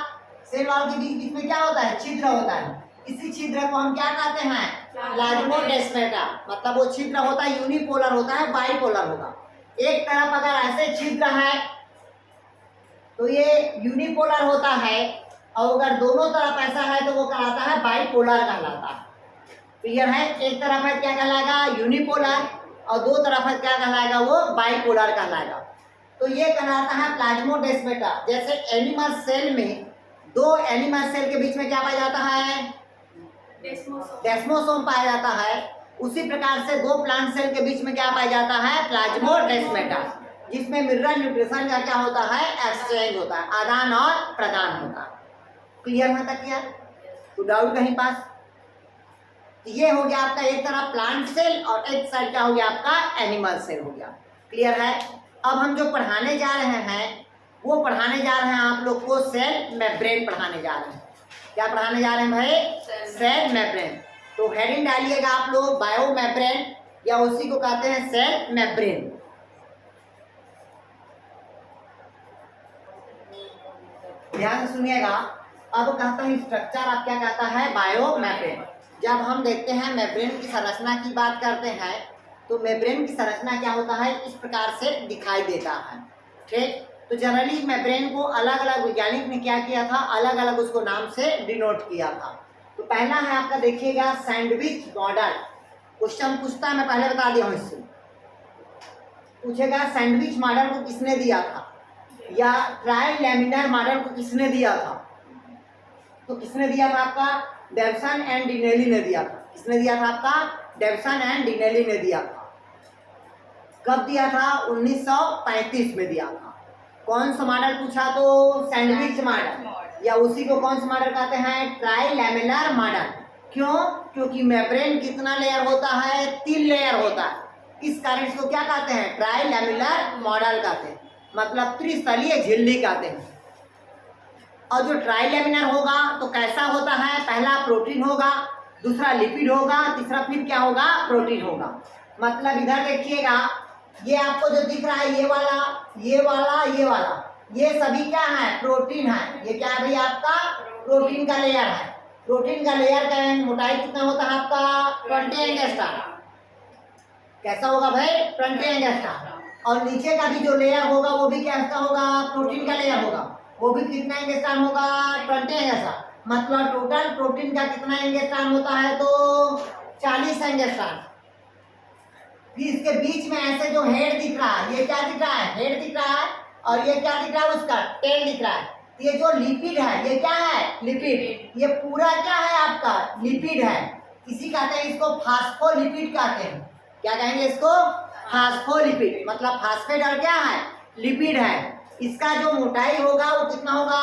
सेल वॉल के बीच में क्या होता है, छिद्र होता है। इसी छिद्र को हम क्या कहते हैं, प्लाज्मोडेस्माटा। मतलब वो छिद्र होता है यूनिपोलर होता है, बाइपोलर होगा। एक तरफ अगर ऐसे छिद्र है तो ये यूनिपोलर होता है, और अगर दोनों तरफ ऐसा है तो वो कहलाता है बाइपोलर कहलाता है। क्लियर है? एक तरफ है क्या कहलाएगा, यूनिपोलर, और दो तरफ है क्या कहलाएगा, वो बाइपोलर कहलाएगा। तो ये कहलाता है प्लाज्मोडेस्माटा। जैसे एनिमल सेल में दो एनिमल सेल के बीच में क्या पाया जाता है, डेस्मोसोम पाया जाता है। उसी प्रकार से दो प्लांट सेल के बीच में क्या पाया जाता है, प्लाज्मोडेस्माटा, जिसमें मिनरल न्यूट्रिशन का क्या होता है, एक्सचेंज होता है, आदान और प्रदान होता है। क्लियर होता क्या? तो डाउट कहीं पास? ये हो गया आपका एक तरफ प्लांट सेल और एक साइड क्या हो गया आपका एनिमल सेल हो गया। क्लियर है? अब हम जो पढ़ाने जा रहे हैं वो पढ़ाने जा रहे हैं आप लोग को सेल मेम्ब्रेन पढ़ाने जा रहे हैं। क्या पढ़ाने जा रहे हैं भाई? Cell membrane. तो हेडिंग डालिएगा आप लोग बायो मेम्ब्रेन, या उसी को कहते हैं सेल मेम्ब्रेन। ध्यान से सुनिएगा। अब कहता है स्ट्रक्चर, आप क्या कहता है, बायो मेम्ब्रेन। जब हम देखते हैं मेम्ब्रेन की संरचना की बात करते हैं तो मेम्ब्रेन की संरचना क्या होता है, इस प्रकार से दिखाई देता है। ठीक, तो जनरली मेम्ब्रेन को अलग अलग वैज्ञानिक ने क्या किया था, अलग अलग उसको नाम से डिनोट किया था। तो पहला है आपका देखिएगा सैंडविच मॉडल। क्वेश्चन पूछता है, मैं पहले बता दिया हूँ, इससे पूछेगा सैंडविच मॉडल को किसने दिया था, या ट्राइलैमिनर मॉडल को किसने दिया था। तो किसने दिया था आपका, डेवसन एंड डिनेली ने दिया था। किसने दिया था आपका, डेवसन एंड डिनेली ने दिया था। कब दिया था, 1935 में दिया था। कौन सा मॉडल पूछा, तो सैंडविच मॉडल, या उसी को कौन सा मॉडल कहते हैं, ट्राइलैमिनर मॉडल। क्यों? क्योंकि मेम्ब्रेन कितना लेयर होता है, 3 लेयर होता है। इस कारण इसको क्या कहते हैं, ट्राइलैमिनर मॉडल कहते हैं, मतलब त्रिस्तरीय झिल्ली कहते हैं। और जो ट्राइलैमिनर होगा तो कैसा होता है, पहला प्रोटीन होगा, दूसरा लिपिड होगा, तीसरा फिर क्या होगा, प्रोटीन होगा। मतलब इधर देखिएगा, ये आपको जो दिख रहा है, ये वाला, ये वाला, ये वाला, ये सभी क्या है, प्रोटीन है। ये क्या है भाई, आपका प्रोटीन का लेयर है। प्रोटीन का लेयर का मोटाई कितना होता है आपका, 20 एंगस्ट्रॉम। कैसा होगा भाई, 20 एंगस्ट्रॉम। और नीचे का भी जो लेयर होगा वो भी कैसा होगा, प्रोटीन का लेयर होगा, वो भी कितना एंगस्ट्रॉम होगा, 20 एंगस्ट्रॉम। मतलब टोटल प्रोटीन का कितना एंगस्ट्रॉम होता है, तो 40 एंगस्ट्रॉम। फिर इसके बीच में ऐसे जो हेड दिख रहा है, ये क्या दिख रहा है, हेड दिख रहा है, और ये क्या दिख रहा है, उसका टेल दिख रहा है। ये जो लिपिड है, ये क्या है, लिपिड। ये पूरा क्या है आपका, लिपिड है। इसी कहते हैं इसको फास्फोलिपिड कहते हैं। क्या कहेंगे इसको, फास्फोलिपिड। मतलब फास्फेट और क्या है, लिपिड है। इसका जो मोटाई होगा वो कितना होगा,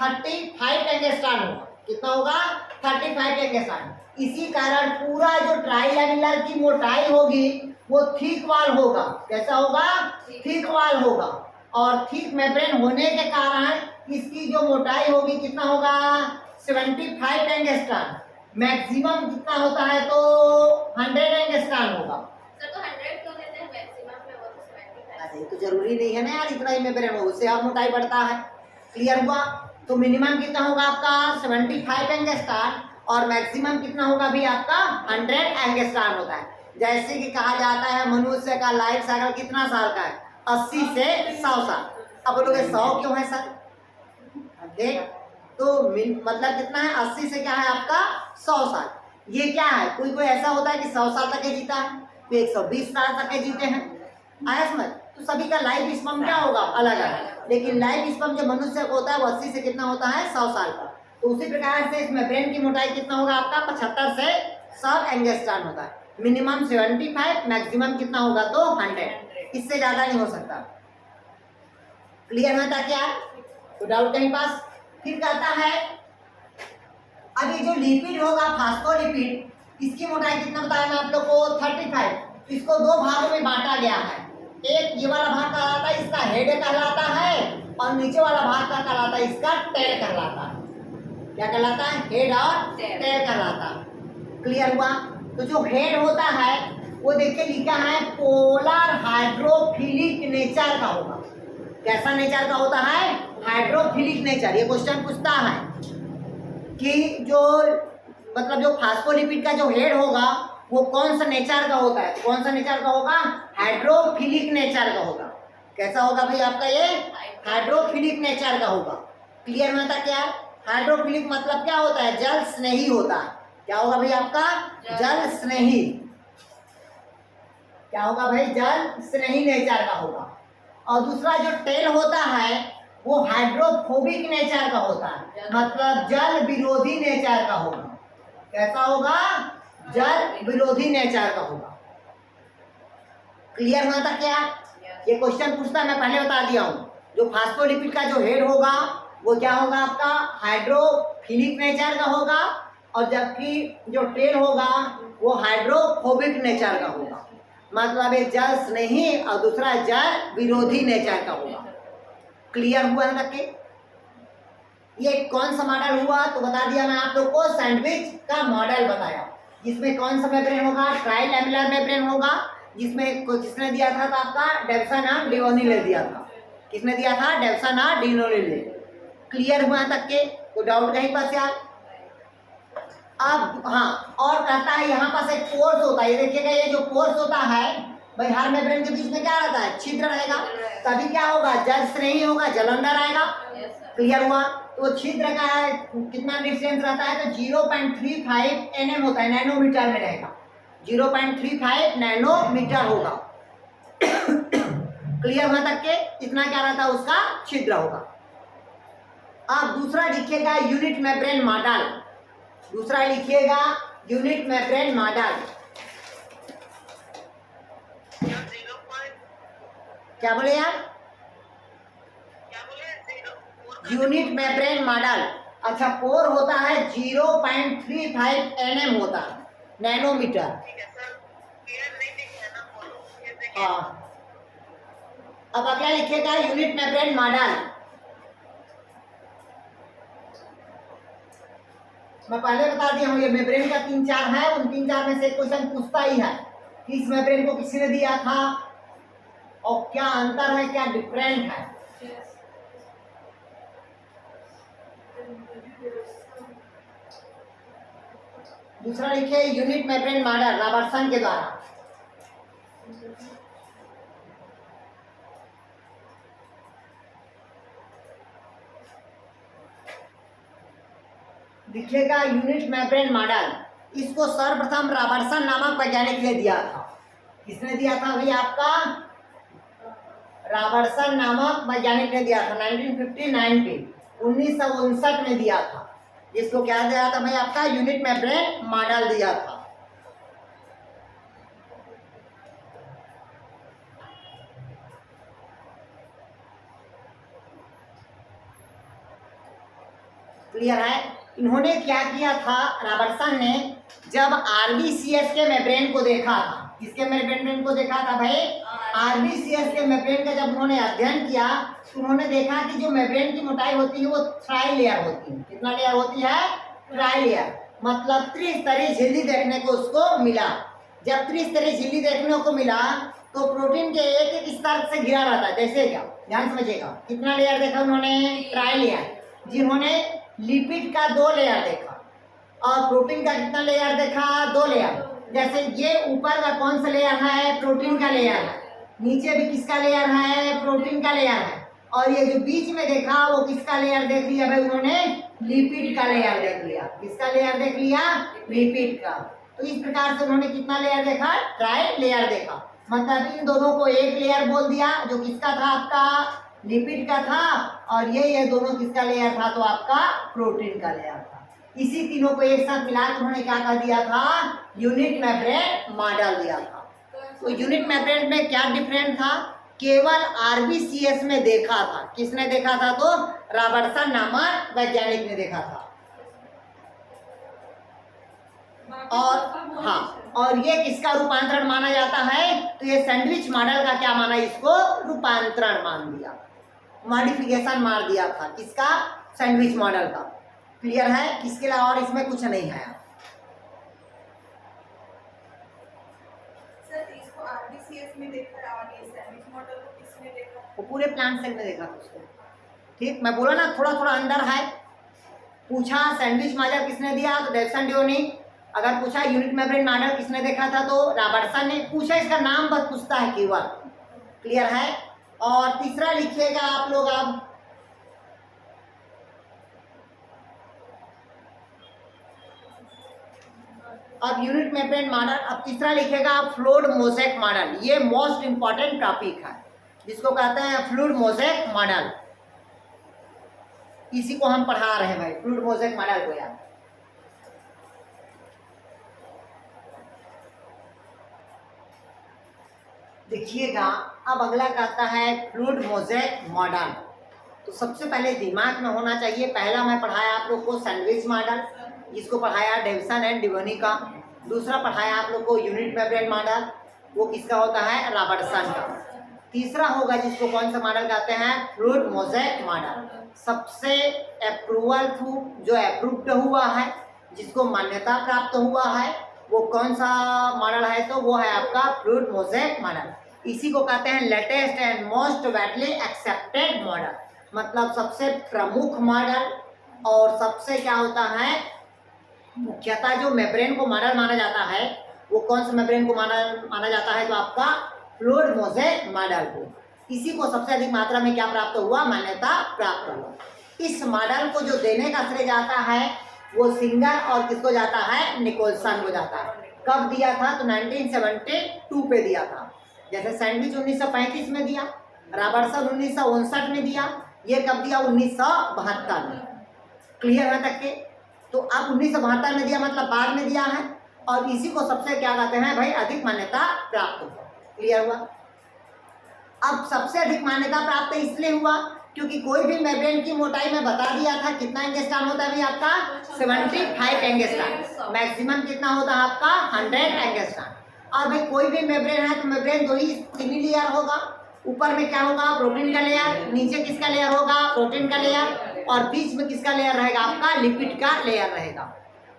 35 एंगस्ट्रॉम होगा। कितना होगा, 35 एंगस्ट्रॉम। इसी कारण पूरा जो ट्राइलैमिनर की मोटाई होगी वो थिक वॉल होगा। कैसा होगा, थिक वॉल होगा। और थिक मेम्ब्रेन होने के कारण इसकी जो मोटाई होगी कितना होगा, 75 एंगस्ट्रॉम। मैक्सिमम कितना होता है, तो 100 एंगस्ट्रॉम होगा। तो 100 क्यों देते हैं मैक्सिमम में, वो तो 75 है। ये तो जरूरी नहीं है ना यार, इतना ही मेम्ब्रेन हो, उससे और मोटाई बढ़ता है। क्लियर हुआ? तो मिनिमम कितना होगा आपका, 75 एंगस्ट्रॉम, और मैक्सिमम कितना होगा भी आपका, 100 एंगस्ट्रॉम होता है। जैसे कि कहा जाता है मनुष्य का लाइफ साइकिल कितना साल का है, 80 से 100 साल। अब बोलोगे 100 क्यों है सर, देख तो मतलब कितना है, 80 से क्या है आपका 100 साल। ये क्या है, कोई कोई ऐसा होता है कि 100 साल तक के जीता है, कोई 120 साल तक के जीते हैं, आया समझ। तो सभी का लाइफ स्पैन क्या होगा, अलग अलग। लेकिन लाइफ स्पैन जो मनुष्य को होता है वो 80 से कितना होता है, 100 साल का। तो उसी प्रकार से इस मेम्ब्रेन की मोटाई कितना होगा आपका, 75 से 100 एंगस्ट्रॉम होता है। मिनिमम 75, मैक्सिमम कितना होगा, तो 100। इससे ज्यादा नहीं हो सकता। क्लियर होता क्या, तो डाउट कहीं पास? फिर कहता है अब ये जो लिपिड होगा, फास्फोलिपिड, इसकी मोटाई कितना बताया मैं आप लोग को, 35। इसको 2 भागों में बांटा गया है। एक ये वाला भाग कहलाता है, इसका हेड कहलाता है, और नीचे वाला भाग का कहलाता है, इसका टेल कहलाता है। क्या कहलाता है? हेड और टेल। टेल कहलाता है। क्लियर हुआ? तो जो हेड होता है वो देखिए लिखा है पोलर हाइड्रोफिलिक नेचर का होगा। कैसा नेचर का होता है? Hydrophilic nature. ये क्वेश्चन पूछता है कि जो मतलब जो फास्फोलिपिड का जो हेड होगा वो कौन सा नेचर का होता है? कौन सा नेचर का होगा? हाइड्रोफिलिक नेचर का होगा। कैसा होगा भाई आपका ये? हाइड्रोफिलिक नेचर का होगा। क्लियर हुआ था क्या? हाइड्रोफिलिक मतलब क्या होता है? जल स्नेही होता है। क्या होगा भाई आपका? जल स्नेही। क्या होगा भाई? जल स्नेही नेचर का होगा। और दूसरा जो टेल होता है वो हाइड्रोफोबिक नेचर का होता है, मतलब जल विरोधी नेचर का होगा। कैसा होगा? जल विरोधी नेचर का होगा। क्लियर हुआ था क्या? ये क्वेश्चन पूछता है, मैं पहले बता दिया हूं। जो फास्फोलिपिड का जो हेड होगा वो क्या होगा आपका? हाइड्रोफिलिक नेचर का होगा, और जबकि जो टेल होगा वो हाइड्रोफोबिक नेचर का होगा, मतलब एक जल स्नेही और दूसरा जल विरोधी नेचर का होगा। क्लियर हुआ है तक के? ये कौन सा मॉडल हुआ तो बता दिया मैं आप लोग को, सैंडविच का मॉडल बताया। जिसमें कौन सा मेम्ब्रेन होगा? ट्राई लैमेलर मेम्ब्रेन होगा, जिसमें किसने दिया था? तो आपका डेविसन और डिओनिल ने दिया था। किसने दिया था? डेविसन और डिओनिल ने। क्लियर हुआ तक के? कोई डाउट कहीं पर से? अब हाँ, और कहता है यहाँ पास एक पोर्स होता है। ये देखिएगा, ये जो पोर्स होता है भाई, हर मेम्ब्रेन के बीच में क्या रहता है? छिद्र रहेगा। तभी क्या होगा? जल स्नेही होगा, जल अंदर आएगा। क्लियर हुआ? तो छिद्र का है कितना डिस्टेंस रहता है? तो 0.35 nm होता है, नैनोमीटर में रहेगा। 0.35 नैनोमीटर होगा। क्लियर हुआ तक के? इतना क्या रहता है? उसका छिद्र होगा। अब दूसरा लिखिएगा यूनिट मेम्ब्रेन मॉडल। दूसरा लिखिएगा यूनिट मेम्ब्रेन मॉडल। क्या बोले यार? Unit membrane model. अच्छा, पोर होता है 0.35 nm होता है, नैनोमीटर। हाँ, अब अगला लिखिएगा यूनिट मेम्ब्रेन मॉडल। मैं पहले बता दिया हूँ, ये मेम्ब्रेन का 3-4 है, उन 3-4 में से क्वेश्चन पूछता ही है कि इस मेम्ब्रेन को किसने दिया था और क्या अंतर है, क्या डिफरेंट है। दूसरा लिखिए यूनिट मेम्ब्रेन मॉडल रॉबर्टसन के द्वारा। लिखिएगा यूनिट मेम्ब्रेन मॉडल। इसको सर्वप्रथम रॉबर्टसन नामक वैज्ञानिक ने दिया था। किसने दिया था भाई? आपका रॉबर्टसन नामक वैज्ञानिक ने दिया था 1959 में, 1959 में दिया था। इसको क्या दिया था भाई? आपका यूनिट मेम्ब्रेन मॉडल दिया था। क्लियर है? इन्होंने क्या किया था रॉबर्टसन ने, जब आरबीसीएस के मेम्ब्रेन को देखा था। किसके मेम्ब्रेन को देखा था भाई? आरबीसीएस के मेम्ब्रेन का जब उन्होंने अध्ययन किया तो उन्होंने देखा कि जो मेम्ब्रेन की मोटाई होती है वो ट्राई लेयर होती है। कितना लेयर होती है? ट्राई लेयर, मतलब त्रिस्तरीय झिल्ली देखने को उसको मिला। जब त्रिस्तरीय झिल्ली देखने को मिला तो प्रोटीन के एक एक स्तर से घिरा रहता है। जैसे क्या? ध्यान समझिएगा, कितना लेयर देखा उन्होंने? Try layer. जिन्होंने लिपिड का 2 लेयर देखा और प्रोटीन का कितना लेयर देखा? 2 लेयर। जैसे ये ऊपर का कौन सा लेयर है? प्रोटीन का लेयर है। नीचे भी किसका लेयर है? प्रोटीन का लेयर है। और ये जो बीच में देखा वो किसका लेयर देख लिया भाई? उन्होंने लिपिड का लेयर देख लिया। किसका लेयर देख लिया? लिपिड का। तो इस प्रकार से उन्होंने कितना लेयर देखा? ट्राई लेयर देखा। मतलब इन दोनों को एक लेयर बोल दिया, जो किसका था? आपका लिपिड का था। और ये दोनों किसका लेयर था? तो आपका प्रोटीन का लेयर था। इसी तीनों को एक साथ मिलाकर उन्होंने क्या कह दिया था? यूनिट मेम्ब्रेन मॉडल दिया था। तो यूनिट मेम्ब्रेन में क्या डिफरेंट था? केवल आरबीसीएस में देखा था। किसने देखा था? तो रॉबर्टसन नामक वैज्ञानिक ने देखा था। और हाँ, और ये किसका रूपांतरण माना जाता है? तो ये सैंडविच मॉडल का क्या माना? इसको रूपांतरण मान दिया, मॉडिफिकेशन मार दिया था। किसका? सैंडविच मॉडल का। क्लियर है? इसके अलावा और इसमें कुछ नहीं है। सर इसको आरबीसीएस में देखा और ये सैंडविच मॉडल को किसमें देखा? वो पूरे प्लांट सेल में देखा था उसको। ठीक, मैं बोला ना थोड़ा थोड़ा अंदर है। पूछा सैंडविच मॉडल किसने दिया तो डेविसन डियोनी। अगर पूछा यूनिट मेम्ब्रेन मॉडल किसने देखा था तो रॉबर्टसन ने। पूछा इसका नाम बस पूछता है कीवर्ड। क्लियर है? और तीसरा लिखिएगा आप लोग अब यूनिट मेम्ब्रेन मॉडल। अब तीसरा लिखेगा आप फ्लूइड मोज़ेक मॉडल। ये मोस्ट इंपॉर्टेंट टॉपिक है जिसको कहते हैं फ्लूइड मोज़ेक मॉडल। इसी को हम पढ़ा रहे हैं भाई, फ्लूइड मोज़ेक मॉडल को यार। देखिएगा अब अगला कहता है फ्लूइड मोज़ेक मॉडल। तो सबसे पहले दिमाग में होना चाहिए, पहला मैं पढ़ाया आप लोग को सैंडविच मॉडल, इसको पढ़ाया डेविसन एंड डियोनी का। दूसरा पढ़ाया आप लोग को यूनिट मेम्ब्रेन मॉडल, वो किसका होता है? रॉबर्टसन का। तीसरा होगा जिसको कौन सा मॉडल कहते हैं? Fluid mosaic model. सबसे अप्रूवल जो अप्रूव्ड हुआ है, जिसको मान्यता प्राप्त हुआ है, वो कौन सा मॉडल है? तो वो है आपका फ्लूइड मोज़ेक मॉडल। इसी को कहते हैं latest and most widely accepted model. मतलब सबसे प्रमुख मॉडल और सबसे क्या होता है मुख्यतः जो मेम्ब्रेन को मॉडल माना जाता है, वो कौन सा मेम्ब्रेन को माना जाता है? तो आपका फ्लूइड मोज़ेक मॉडल को। इसी को सबसे अधिक मात्रा में क्या प्राप्त हुआ? मान्यता प्राप्त हुआ। इस मॉडल को जो देने का श्रेय जाता है वो सिंगर और किसको जाता है? निकोलसन को जाता है। कब दिया था? तो 1972 पे दिया था। जैसे सैंडविच 1935 में दिया, रॉबर्टसन 1959 में दिया, ये कब दिया? 1972 में। क्लियर है तक के? तो अब 1972 में दिया मतलब बाद में दिया है, और इसी को सबसे क्या कहते हैं भाई? अधिक मान्यता प्राप्त हुआ। क्लियर हुआ? अब सबसे अधिक मान्यता प्राप्त इसलिए हुआ क्योंकि कोई भी मेम्ब्रेन की मोटाई में बता दिया था कितना एंगस्ट्रॉम होता है भाई आपका? 75 एंगस्ट्रॉम। मैक्सिमम कितना होता है आपका? 100 एंगस्ट्रॉम। और भाई कोई भी मेम्ब्रेन है तो मेम्ब्रेन तीन ही लेयर होगा। ऊपर में क्या होगा? प्रोटीन का लेयर। नीचे किसका लेयर होगा? प्रोटीन का लेयर। और बीच में किसका लेयर रहेगा? आपका लिपिड का लेयर रहेगा।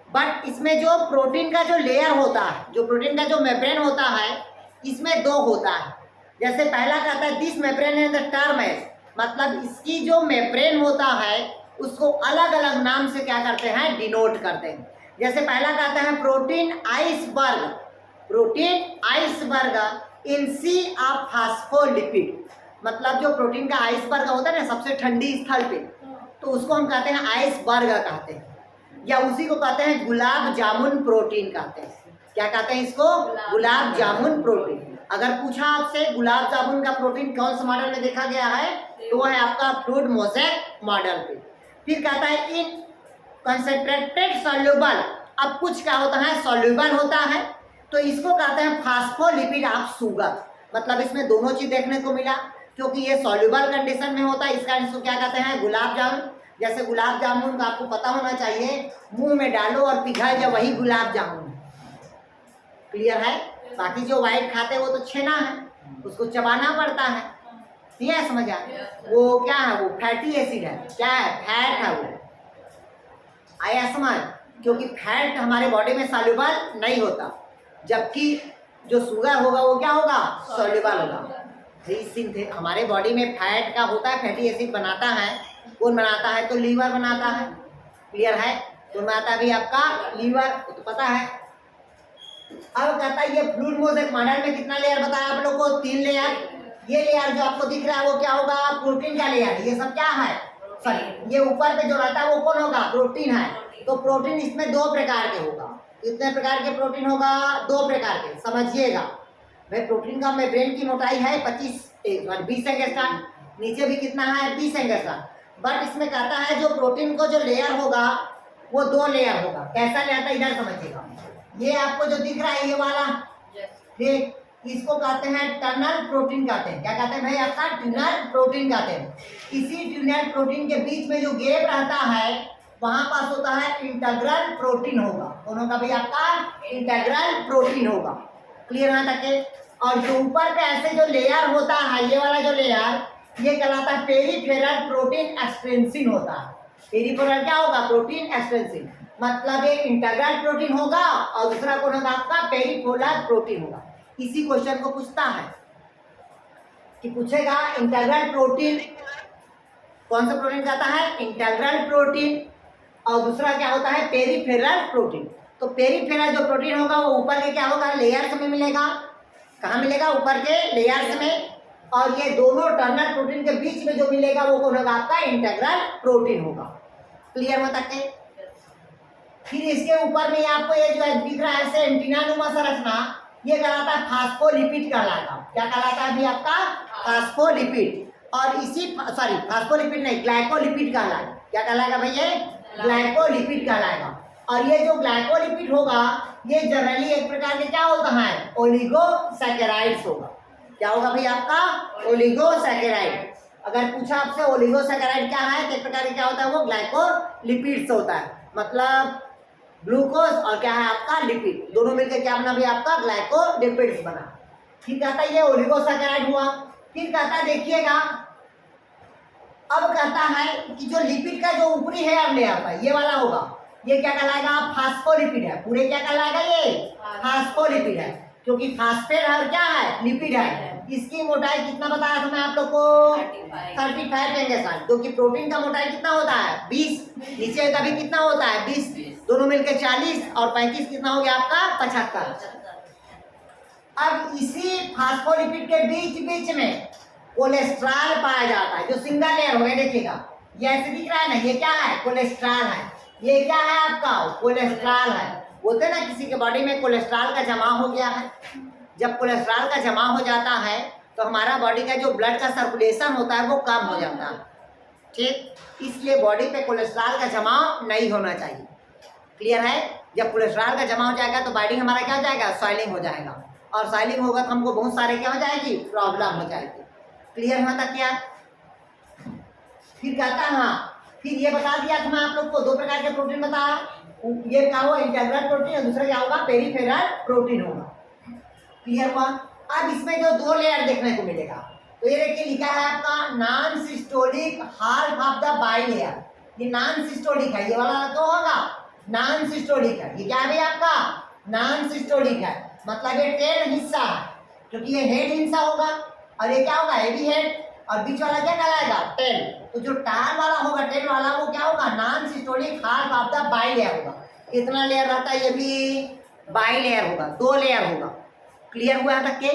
बट इसमें जो प्रोटीन का जो लेयर होता है, जो प्रोटीन का जो मेम्ब्रेन होता है, इसमें दो होता है। जैसे पहला कहता है this membrane is the term है, मतलब इसकी जो मेम्ब्रेन होता है उसको अलग अलग नाम से क्या करते हैं? डिनोट करते हैं। जैसे पहला कहता है protein iceberg, protein iceberg in sea of phospholipid. मतलब जो प्रोटीन का आइसबर्ग होता है ना सबसे ठंडी स्थल पे, तो उसको हम कहते हैं आइसबर्ग कहते हैं। या उसी को कहते हैं गुलाब जामुन प्रोटीन कहते हैं। क्या कहते हैं इसको? गुलाब जामुन प्रोटीन। अगर पूछा आपसे गुलाब जामुन का प्रोटीन कौन सा मॉडल में देखा गया है, तो वो है आपका फ्लूइड मोज़ेक मॉडल पे। फिर कहता है इन कंसंट्रेटेड सॉल्युबल। अब कुछ क्या होता है? सॉल्युबल होता है, तो इसको कहते हैं फास्फोलिपिड ऑफ शुगर। मतलब इसमें दोनों चीज देखने को मिला, क्योंकि ये सॉल्युबल कंडीशन में होता है, इसका इसको क्या कहते हैं? गुलाब जामुन। जैसे गुलाब जामुन का आपको पता होना चाहिए, मुंह में डालो और पिघल जाए, वही गुलाब जामुन। क्लियर है? बाकी जो व्हाइट खाते हैं वो तो छेना है, उसको चबाना पड़ता है। ठीक है, समझ आ? वो क्या है? वो फैटी एसिड है। क्या है? फैट है वो। आया समझ? क्योंकि फैट हमारे बॉडी में सॉल्युबल नहीं होता, जबकि जो शुगर होगा वो क्या होगा? सॉल्युबल होगा। हमारे बॉडी में फैट का होता है, फैटी एसिड बनाता है। कौन बनाता है? तो लीवर बनाता है। क्लियर है? कौन बनाता है भी? आपका लीवर, तो पता है। अब कहता है ये फ्लूइड मोज़ेक मॉडल में कितना लेयर बताया आप लोग को? 3 लेयर। ये लेयर जो आपको दिख रहा है वो क्या होगा? प्रोटीन का लेयर। ये सब क्या है? सॉरी, ये ऊपर पे जो रहता है वो कौन होगा? प्रोटीन है। तो प्रोटीन इसमें 2 प्रकार के होगा। कितने प्रकार के प्रोटीन होगा? 2 प्रकार के। समझिएगा भाई, प्रोटीन का मेम्ब्रेन की मोटाई है 20 एंगस्ट्रॉम, नीचे भी कितना है? 20 एंगस्ट्रॉम। बट इसमें कहता है जो प्रोटीन को जो लेयर होगा वो 2 लेयर होगा। कैसा लेयर था? इधर समझिएगा। ये आपको जो दिख रहा है ये वाला, ठीक, इसको कहते हैं टनल प्रोटीन कहते हैं। क्या कहते हैं भाई? आपका ट्यूनल प्रोटीन कहते हैं। इसी ट्यूनल प्रोटीन के बीच में जो गैप रहता है वहां पास होता है इंटीग्रल प्रोटीन होगा। दोनों का भी आपका इंटीग्रल प्रोटीन होगा। क्लियर है तक के? और जो ऊपर पे ऐसे जो लेयर होता है, ये वाला जो लेयर, ये कहलाता है पेरिफेरल प्रोटीन एक्सट्रिंसिक होता है। पेरिफेरल क्या होगा? प्रोटीन एक्सटेंसिव, मतलब एक इंटीग्रल प्रोटीन होगा और दूसरा कौन होगा आपका? पेरिफेरल प्रोटीन होगा। इसी क्वेश्चन को पूछता है कि पूछेगा इंटीग्रल प्रोटीन कौन सा प्रोटीन कहता है? इंटीग्रल प्रोटीन, और दूसरा क्या होता है? Peripheral protein. तो पेरिफेरल जो प्रोटीन होगा वो ऊपर के क्या होगा? लेयर्स में मिलेगा। कहाँ मिलेगा? ऊपर के लेयर्स में। और ये दोनों टर्नल प्रोटीन के बीच में जो मिलेगा वो कौन होगा आपका? इंटीग्रल प्रोटीन होगा। क्लियर हो तक के? फिर इसके ऊपर में आपको ये जो दिख रहा है एंटीनानुमा संरचना, ये कहलाता है फास्फोलिपिड कहलाता है। क्या कहलाता है अभी आपका? फास्फोलिपिड। और इसी फास्फोलिपिड नहीं, ग्लाइकोलिपिड कहलाएगा। क्या कहलाएगा भैया? ग्लाइकोलिपिड कहलाएगा। और ये जो ग्लाइकोलिपिड होगा ये जनरली एक प्रकार के क्या होता है? ओलिगोसैकेराइड्स होगा। क्या होगा भाई आपका? ओलिगोसैकेराइड। अगर पूछा आपसे ओलिगोसैकेराइड क्या है तो एक प्रकार के क्या होता है? वो ग्लाइकोलिपिड्स होता है, मतलब ग्लूकोज और क्या है आपका? लिपिड, दोनों मिलकर क्या बना भी आपका? ग्लाइकोलिपिड्स बना। फिर कहता है ये ओलिगोसैकेराइड हुआ। फिर कहता है देखिएगा, अब कहता है कि जो लिपिड का जो ऊपरी है ले आता है ये वाला होगा, ये क्या कहलाएगा? फास्फोलिपिड है। पूरे क्या कहलाएगा? ये फास्फोलिपिड है, क्योंकि फास्फेट है क्या है? लिपिड है। इसकी मोटाई कितना बताया था मैं आप लोग को? 35 लेंगे साल, क्योंकि प्रोटीन का मोटाई कितना होता है? 20, नीचे का भी कितना होता है? 20, दोनों मिलकर 40 और 35 कितना हो गया आपका? 75। अब इसी फास्फोलिपिड के बीच बीच में कोलेस्ट्रॉल पाया जाता है, जो सिंगल लेयर हो गया। देखिएगा ये ऐसे दिख रहा है ना, ये क्या है? कोलेस्ट्रॉल है। ये क्या है आपका? कोलेस्ट्रॉल है। बोलते हैं ना किसी के बॉडी में कोलेस्ट्रॉल का जमा हो गया है। जब कोलेस्ट्रॉल का जमा हो जाता है तो हमारा बॉडी का जो ब्लड का सर्कुलेशन होता है वो कम हो जाता है, ठीक? इसलिए बॉडी पे कोलेस्ट्रॉल का जमाव नहीं होना चाहिए। क्लियर है? जब कोलेस्ट्रॉल का जमा हो जाएगा तो बॉडी हमारा क्या हो जाएगा? सॉइलिंग हो जाएगा, और सॉइलिंग होगा तो हमको बहुत सारे क्या हो जाएगी? प्रॉब्लम हो जाएगी। क्लियर है तक क्या? फिर कहता है हाँ, फिर ये बता दिया था मैं आप लोग को, दो प्रकार के प्रोटीन बताया। ये क्या हुआ? इंटीग्रल प्रोटीन, और दूसरा क्या होगा? पेरिफेरल प्रोटीन होगा। क्लियर हुआ? अब इसमें जो दो लेयर देखने को मिलेगा, तो ये देखिए लिखा है आपका non systolic half of the bilayer. ये नॉन सिस्टोलिक है, ये वाला जो होगा नॉन सिस्टोलिक है। ये क्या है आपका? नॉन सिस्टोलिक है, मतलब ये टेल हिस्सा है, क्योंकि ये हेड हिस्सा होगा और ये क्या होगा? हेवी हेड, और बीच वाला क्या कहलाएगा? टेल। तो जो टार वाला होगा, टेल वाला, वो क्या होगा? Non systolic half of the bilayer होगा। कितना लेयर रहता है? ये भी बाइलेयर होगा, दो लेयर होगा। क्लियर हुआ तक के?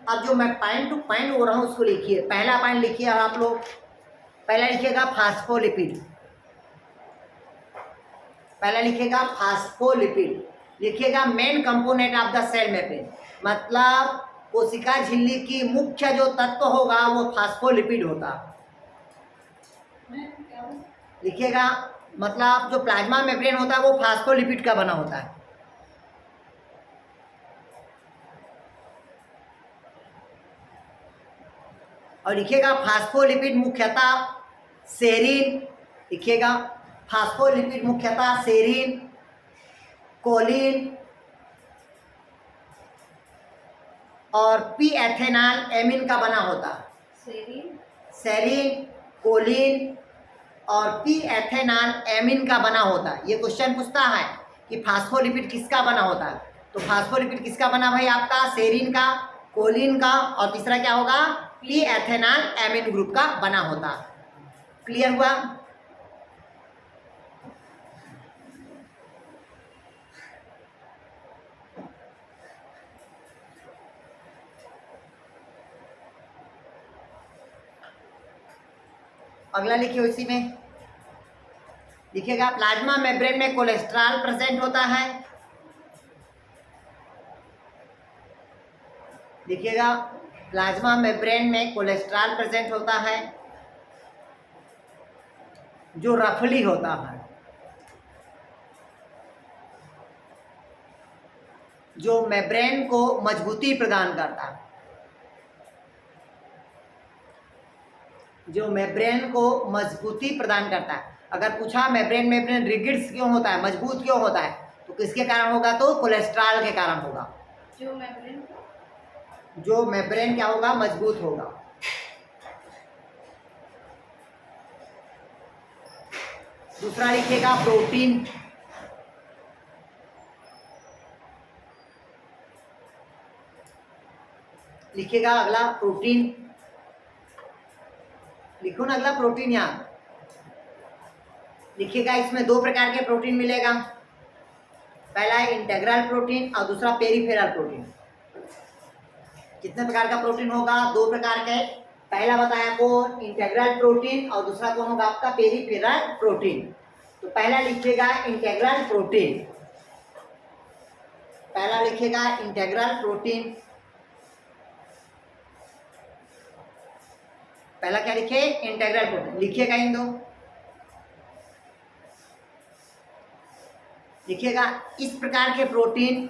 अब जो मैं पॉइंट टू पॉइंट हो रहा हूँ उसको लिखिए। पहला पॉइंट लिखिए आप लोग, पहला लिखिएगा फास्फोलिपिड। पहला लिखिएगा फास्फोलिपिड, लिखिएगा main component of the cell membrane, मतलब कोशिका झिल्ली की मुख्य जो तत्व होगा वो फास्फोलिपिड होता। लिखिएगा, मतलब जो प्लाज्मा मेम्ब्रेन होता है वो फास्फोलिपिड का बना होता है। और लिखिएगा फास्फोलिपिड मुख्यतः सेरीन, लिखिएगा फास्फोलिपिड मुख्यतः सेरीन, कोलिन और पी एथेनॉल एमिन का बना होता है। सेरीन, कोलिन और पी एथेनॉल एमिन का बना होता है। ये क्वेश्चन पूछता है कि फास्फोलिपिड किसका बना होता है, तो फास्फोलिपिड किसका बना भाई आपका? सेरीन का, कोलिन का, और तीसरा क्या होगा? पी एथेनॉल एमिन ग्रुप का बना होता। क्लियर हुआ? अगला लिखिए, उसी में लिखिएगा प्लाज्मा मेम्ब्रेन में कोलेस्ट्रॉल प्रेजेंट होता है। लिखिएगा प्लाज्मा मेम्ब्रेन में कोलेस्ट्रॉल प्रेजेंट होता है जो रफली होता है, जो मेम्ब्रेन को मजबूती प्रदान करता है, जो मेम्ब्रेन को मजबूती प्रदान करता है। अगर पूछा मेम्ब्रेन रिगिड्स क्यों होता है, मजबूत क्यों होता है, तो किसके कारण होगा? तो कोलेस्ट्रॉल के कारण होगा। जो मेम्ब्रेन क्या होगा? मजबूत होगा। दूसरा लिखिएगा प्रोटीन, लिखिएगा अगला प्रोटीन, लिखो ना अगला प्रोटीन यहाँ लिखिएगा। इसमें दो प्रकार के प्रोटीन मिलेगा, पहला है इंटेग्रल प्रोटीन और दूसरा पेरिफेरल प्रोटीन। कितने प्रकार का प्रोटीन होगा? दो प्रकार के। पहला बताया कौन? इंटेग्रल प्रोटीन, और दूसरा कौन होगा आपका? Peripheral protein. तो पहला लिखिएगा इंटेग्रल प्रोटीन, पहला लिखिएगा इंटेग्रल प्रोटीन। पहला क्या लिखे? Integral protein. लिखिएगा इन दो, लिखिएगा इस प्रकार के प्रोटीन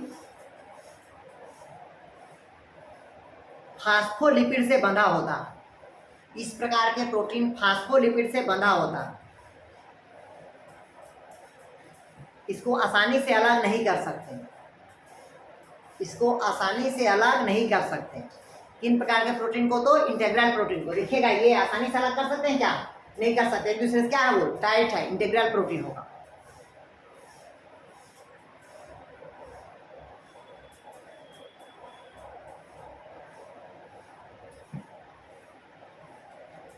फास्फोलिपिड से बंधा होता, इस प्रकार के प्रोटीन फास्फोलिपिड से बंधा होता, इसको आसानी से अलग नहीं कर सकते, इसको आसानी से अलग नहीं कर सकते। किन प्रकार के प्रोटीन को? तो इंटेग्रल प्रोटीन को। लिखिएगा ये आसानी से अलग कर सकते हैं क्या? नहीं कर सकते, एक दूसरे से क्या है वो? टाइट है, इंटेग्रल प्रोटीन होगा।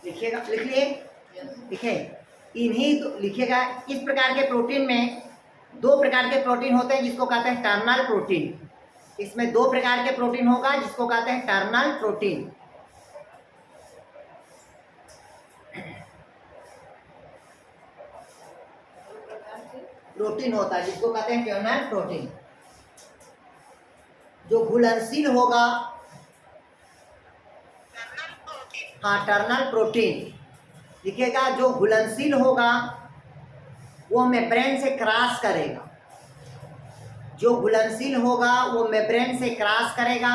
लिखिएगा, लिख लिए? लिखे इन्हीं लिखिएगा। इस प्रकार के प्रोटीन में दो प्रकार के प्रोटीन होते हैं जिसको कहते हैं टर्नल प्रोटीन। इसमें दो प्रकार के प्रोटीन होगा जिसको कहते हैं टर्नल प्रोटीन। प्रोटीन होता है जिसको कहते हैं टर्नल प्रोटीन। जो घुलनशील होगा, हाँ टर्नल प्रोटीन लिखिएगा। जो घुलनशील होगा वो मेम्ब्रेन से क्रॉस करेगा, जो घुलनशील होगा वो मेम्ब्रेन से क्रॉस करेगा,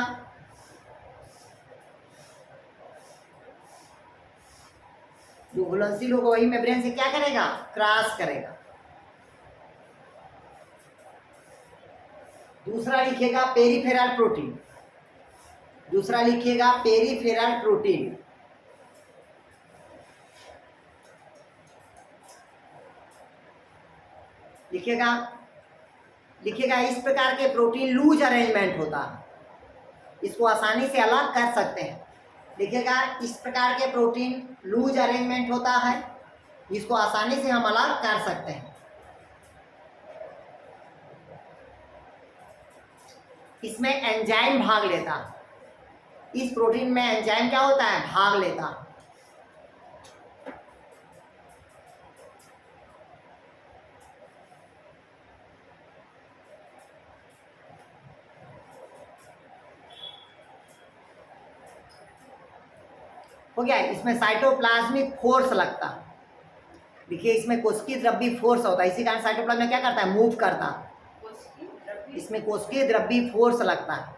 जो घुलनशील होगा वही मेम्ब्रेन से क्या करेगा? क्रॉस करेगा। दूसरा लिखिएगा पेरिफेरल प्रोटीन, दूसरा लिखिएगा पेरिफेरल प्रोटीन। लिखिएगा, लिखिएगा इस प्रकार के प्रोटीन लूज अरेंजमेंट होता है, इसको आसानी से अलग कर सकते हैं। लिखिएगा इस प्रकार के प्रोटीन लूज अरेंजमेंट होता है, जिसको आसानी से हम अलग कर सकते हैं। इसमें एंजाइम भाग लेता, इस प्रोटीन में एंजाइम क्या होता है? भाग लेता। हो गया। इसमें साइटोप्लाज्मिक फोर्स लगता, देखिए इसमें कोशिकीय द्रव्य फोर्स होता है, इसी कारण साइटोप्लाज्म में क्या करता है? मूव करता। इसमें कोशिकीय द्रव्य फोर्स लगता है।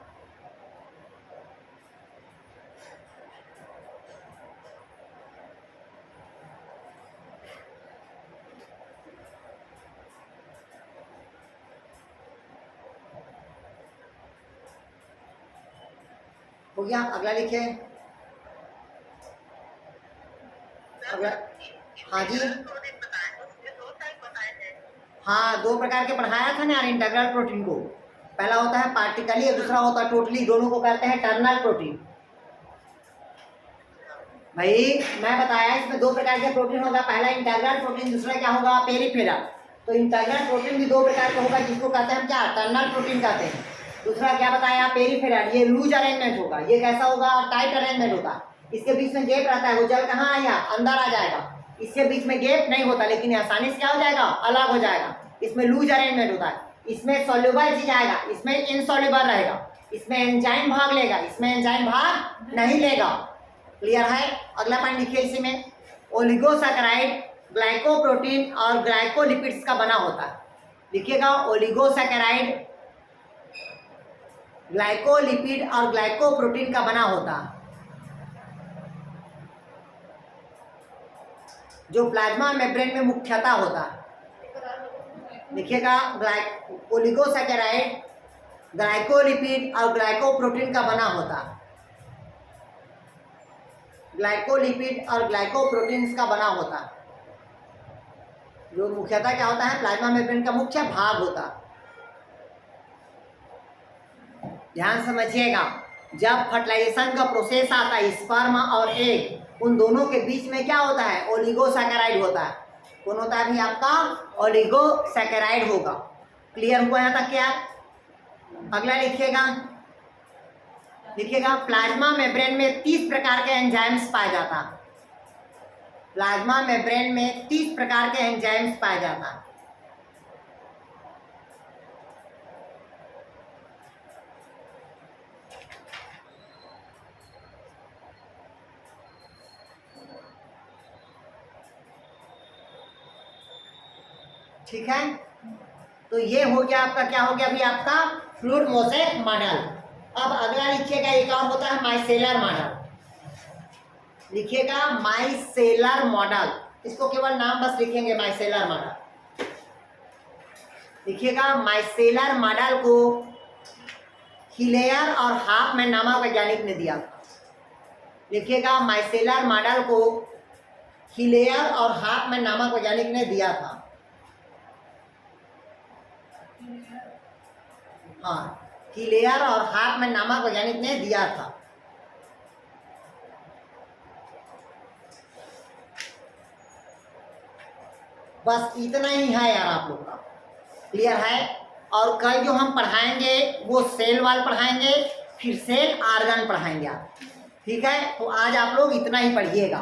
हो गया। अगला लिखे, अगला। हाँ जी, हाँ दो प्रकार के पढ़ाया था ना यार इंटेग्रल प्रोटीन को। पहला होता है पार्टिकली और दूसरा होता है टोटली, दोनों को कहते हैं टर्नल प्रोटीन। भाई मैं बताया इसमें दो प्रकार के प्रोटीन होगा, पहला इंटेग्रल प्रोटीन, दूसरा क्या होगा? पेरिफेरल। तो इंटेग्रल प्रोटीन भी दो प्रकार का होगा जिसको कहते हैं हम क्या? टर्नल प्रोटीन कहते हैं। दूसरा क्या बताया? पेरिफेरल। ये लूज अरेंजमेंट होगा, ये कैसा होगा? टाइट अरेंजमेंट होगा। इसके बीच में गैप रहता है, वो जल कहाँ आया? अंदर आ जाएगा। इसके बीच में गैप नहीं होता, लेकिन आसानी से क्या हो जाएगा? अलग हो जाएगा। इसमें लूज अरेंजमेंट होता है, इसमें सॉल्युबल चीज आएगा, इसमें इनसॉल्युबल रहेगा, इसमें एंजाइम भाग लेगा, इसमें एंजाइम भाग नहीं लेगा। क्लियर है? अगला पॉइंट लिखिए इसी में, ओलिगोसैकेराइड ग्लाइकोप्रोटीन और ग्लाइकोलिपिड्स का बना होता है। लिखिएगा ओलिगोसैकेराइड ग्लाइकोलिपिड और ग्लाइकोप्रोटीन का बना होता है, जो प्लाज्मा मेम्ब्रेन में मुख्यतः होता है। लिखिएगा ओलिगोसैकेराइड ग्लाइकोलिपिड और ग्लाइकोप्रोटीन का बना होता है, ग्लाइकोलिपिड और ग्लाइकोप्रोटीन्स का बना होता है। जो मुख्यतः क्या होता है, प्लाज्मा मेम्ब्रेन का मुख्य भाग होता है। ध्यान समझिएगा, जब फर्टिलाइजेशन का प्रोसेस आता है स्पर्म और एग, उन दोनों के बीच में क्या होता है, ओलिगोसैकेराइड होता है। कौन होता है भी आपका, ओलिगोसैकेराइड होगा। क्लियर हुआ यहाँ तक क्या? अगला लिखिएगा, प्लाज्मा मेम्ब्रेन में 30 प्रकार के एंजाइम्स पाए जाता है। प्लाज्मा मेम्ब्रेन में 30 प्रकार के एंजाइम्स पाए जाता है। ठीक है, तो ये हो गया आपका, क्या हो गया अभी आपका, फ्लूइड मोज़ेक मॉडल। अब अगला लिखिएगा, एक और होता है माइसेलर मॉडल। लिखिएगा माइसेलर मॉडल, इसको केवल नाम बस लिखेंगे माइसेलर मॉडल। लिखिएगा माइसेलर मॉडल को हिलेयर और हाफमैन नामक वैज्ञानिक ने दिया था। लिखिएगा माइसेलर मॉडल को हिलेयर और हाफमैन नामक वैज्ञानिक ने दिया था। हाँ, हिलेयर और हाफमैन नामक वैज्ञानिक ने दिया था। बस इतना ही है यार आप लोग का, क्लियर है। और कल जो हम पढ़ाएंगे वो सेल वाल पढ़ाएंगे, फिर सेल आर्गन पढ़ाएंगे आप, ठीक है। तो आज आप लोग इतना ही पढ़िएगा।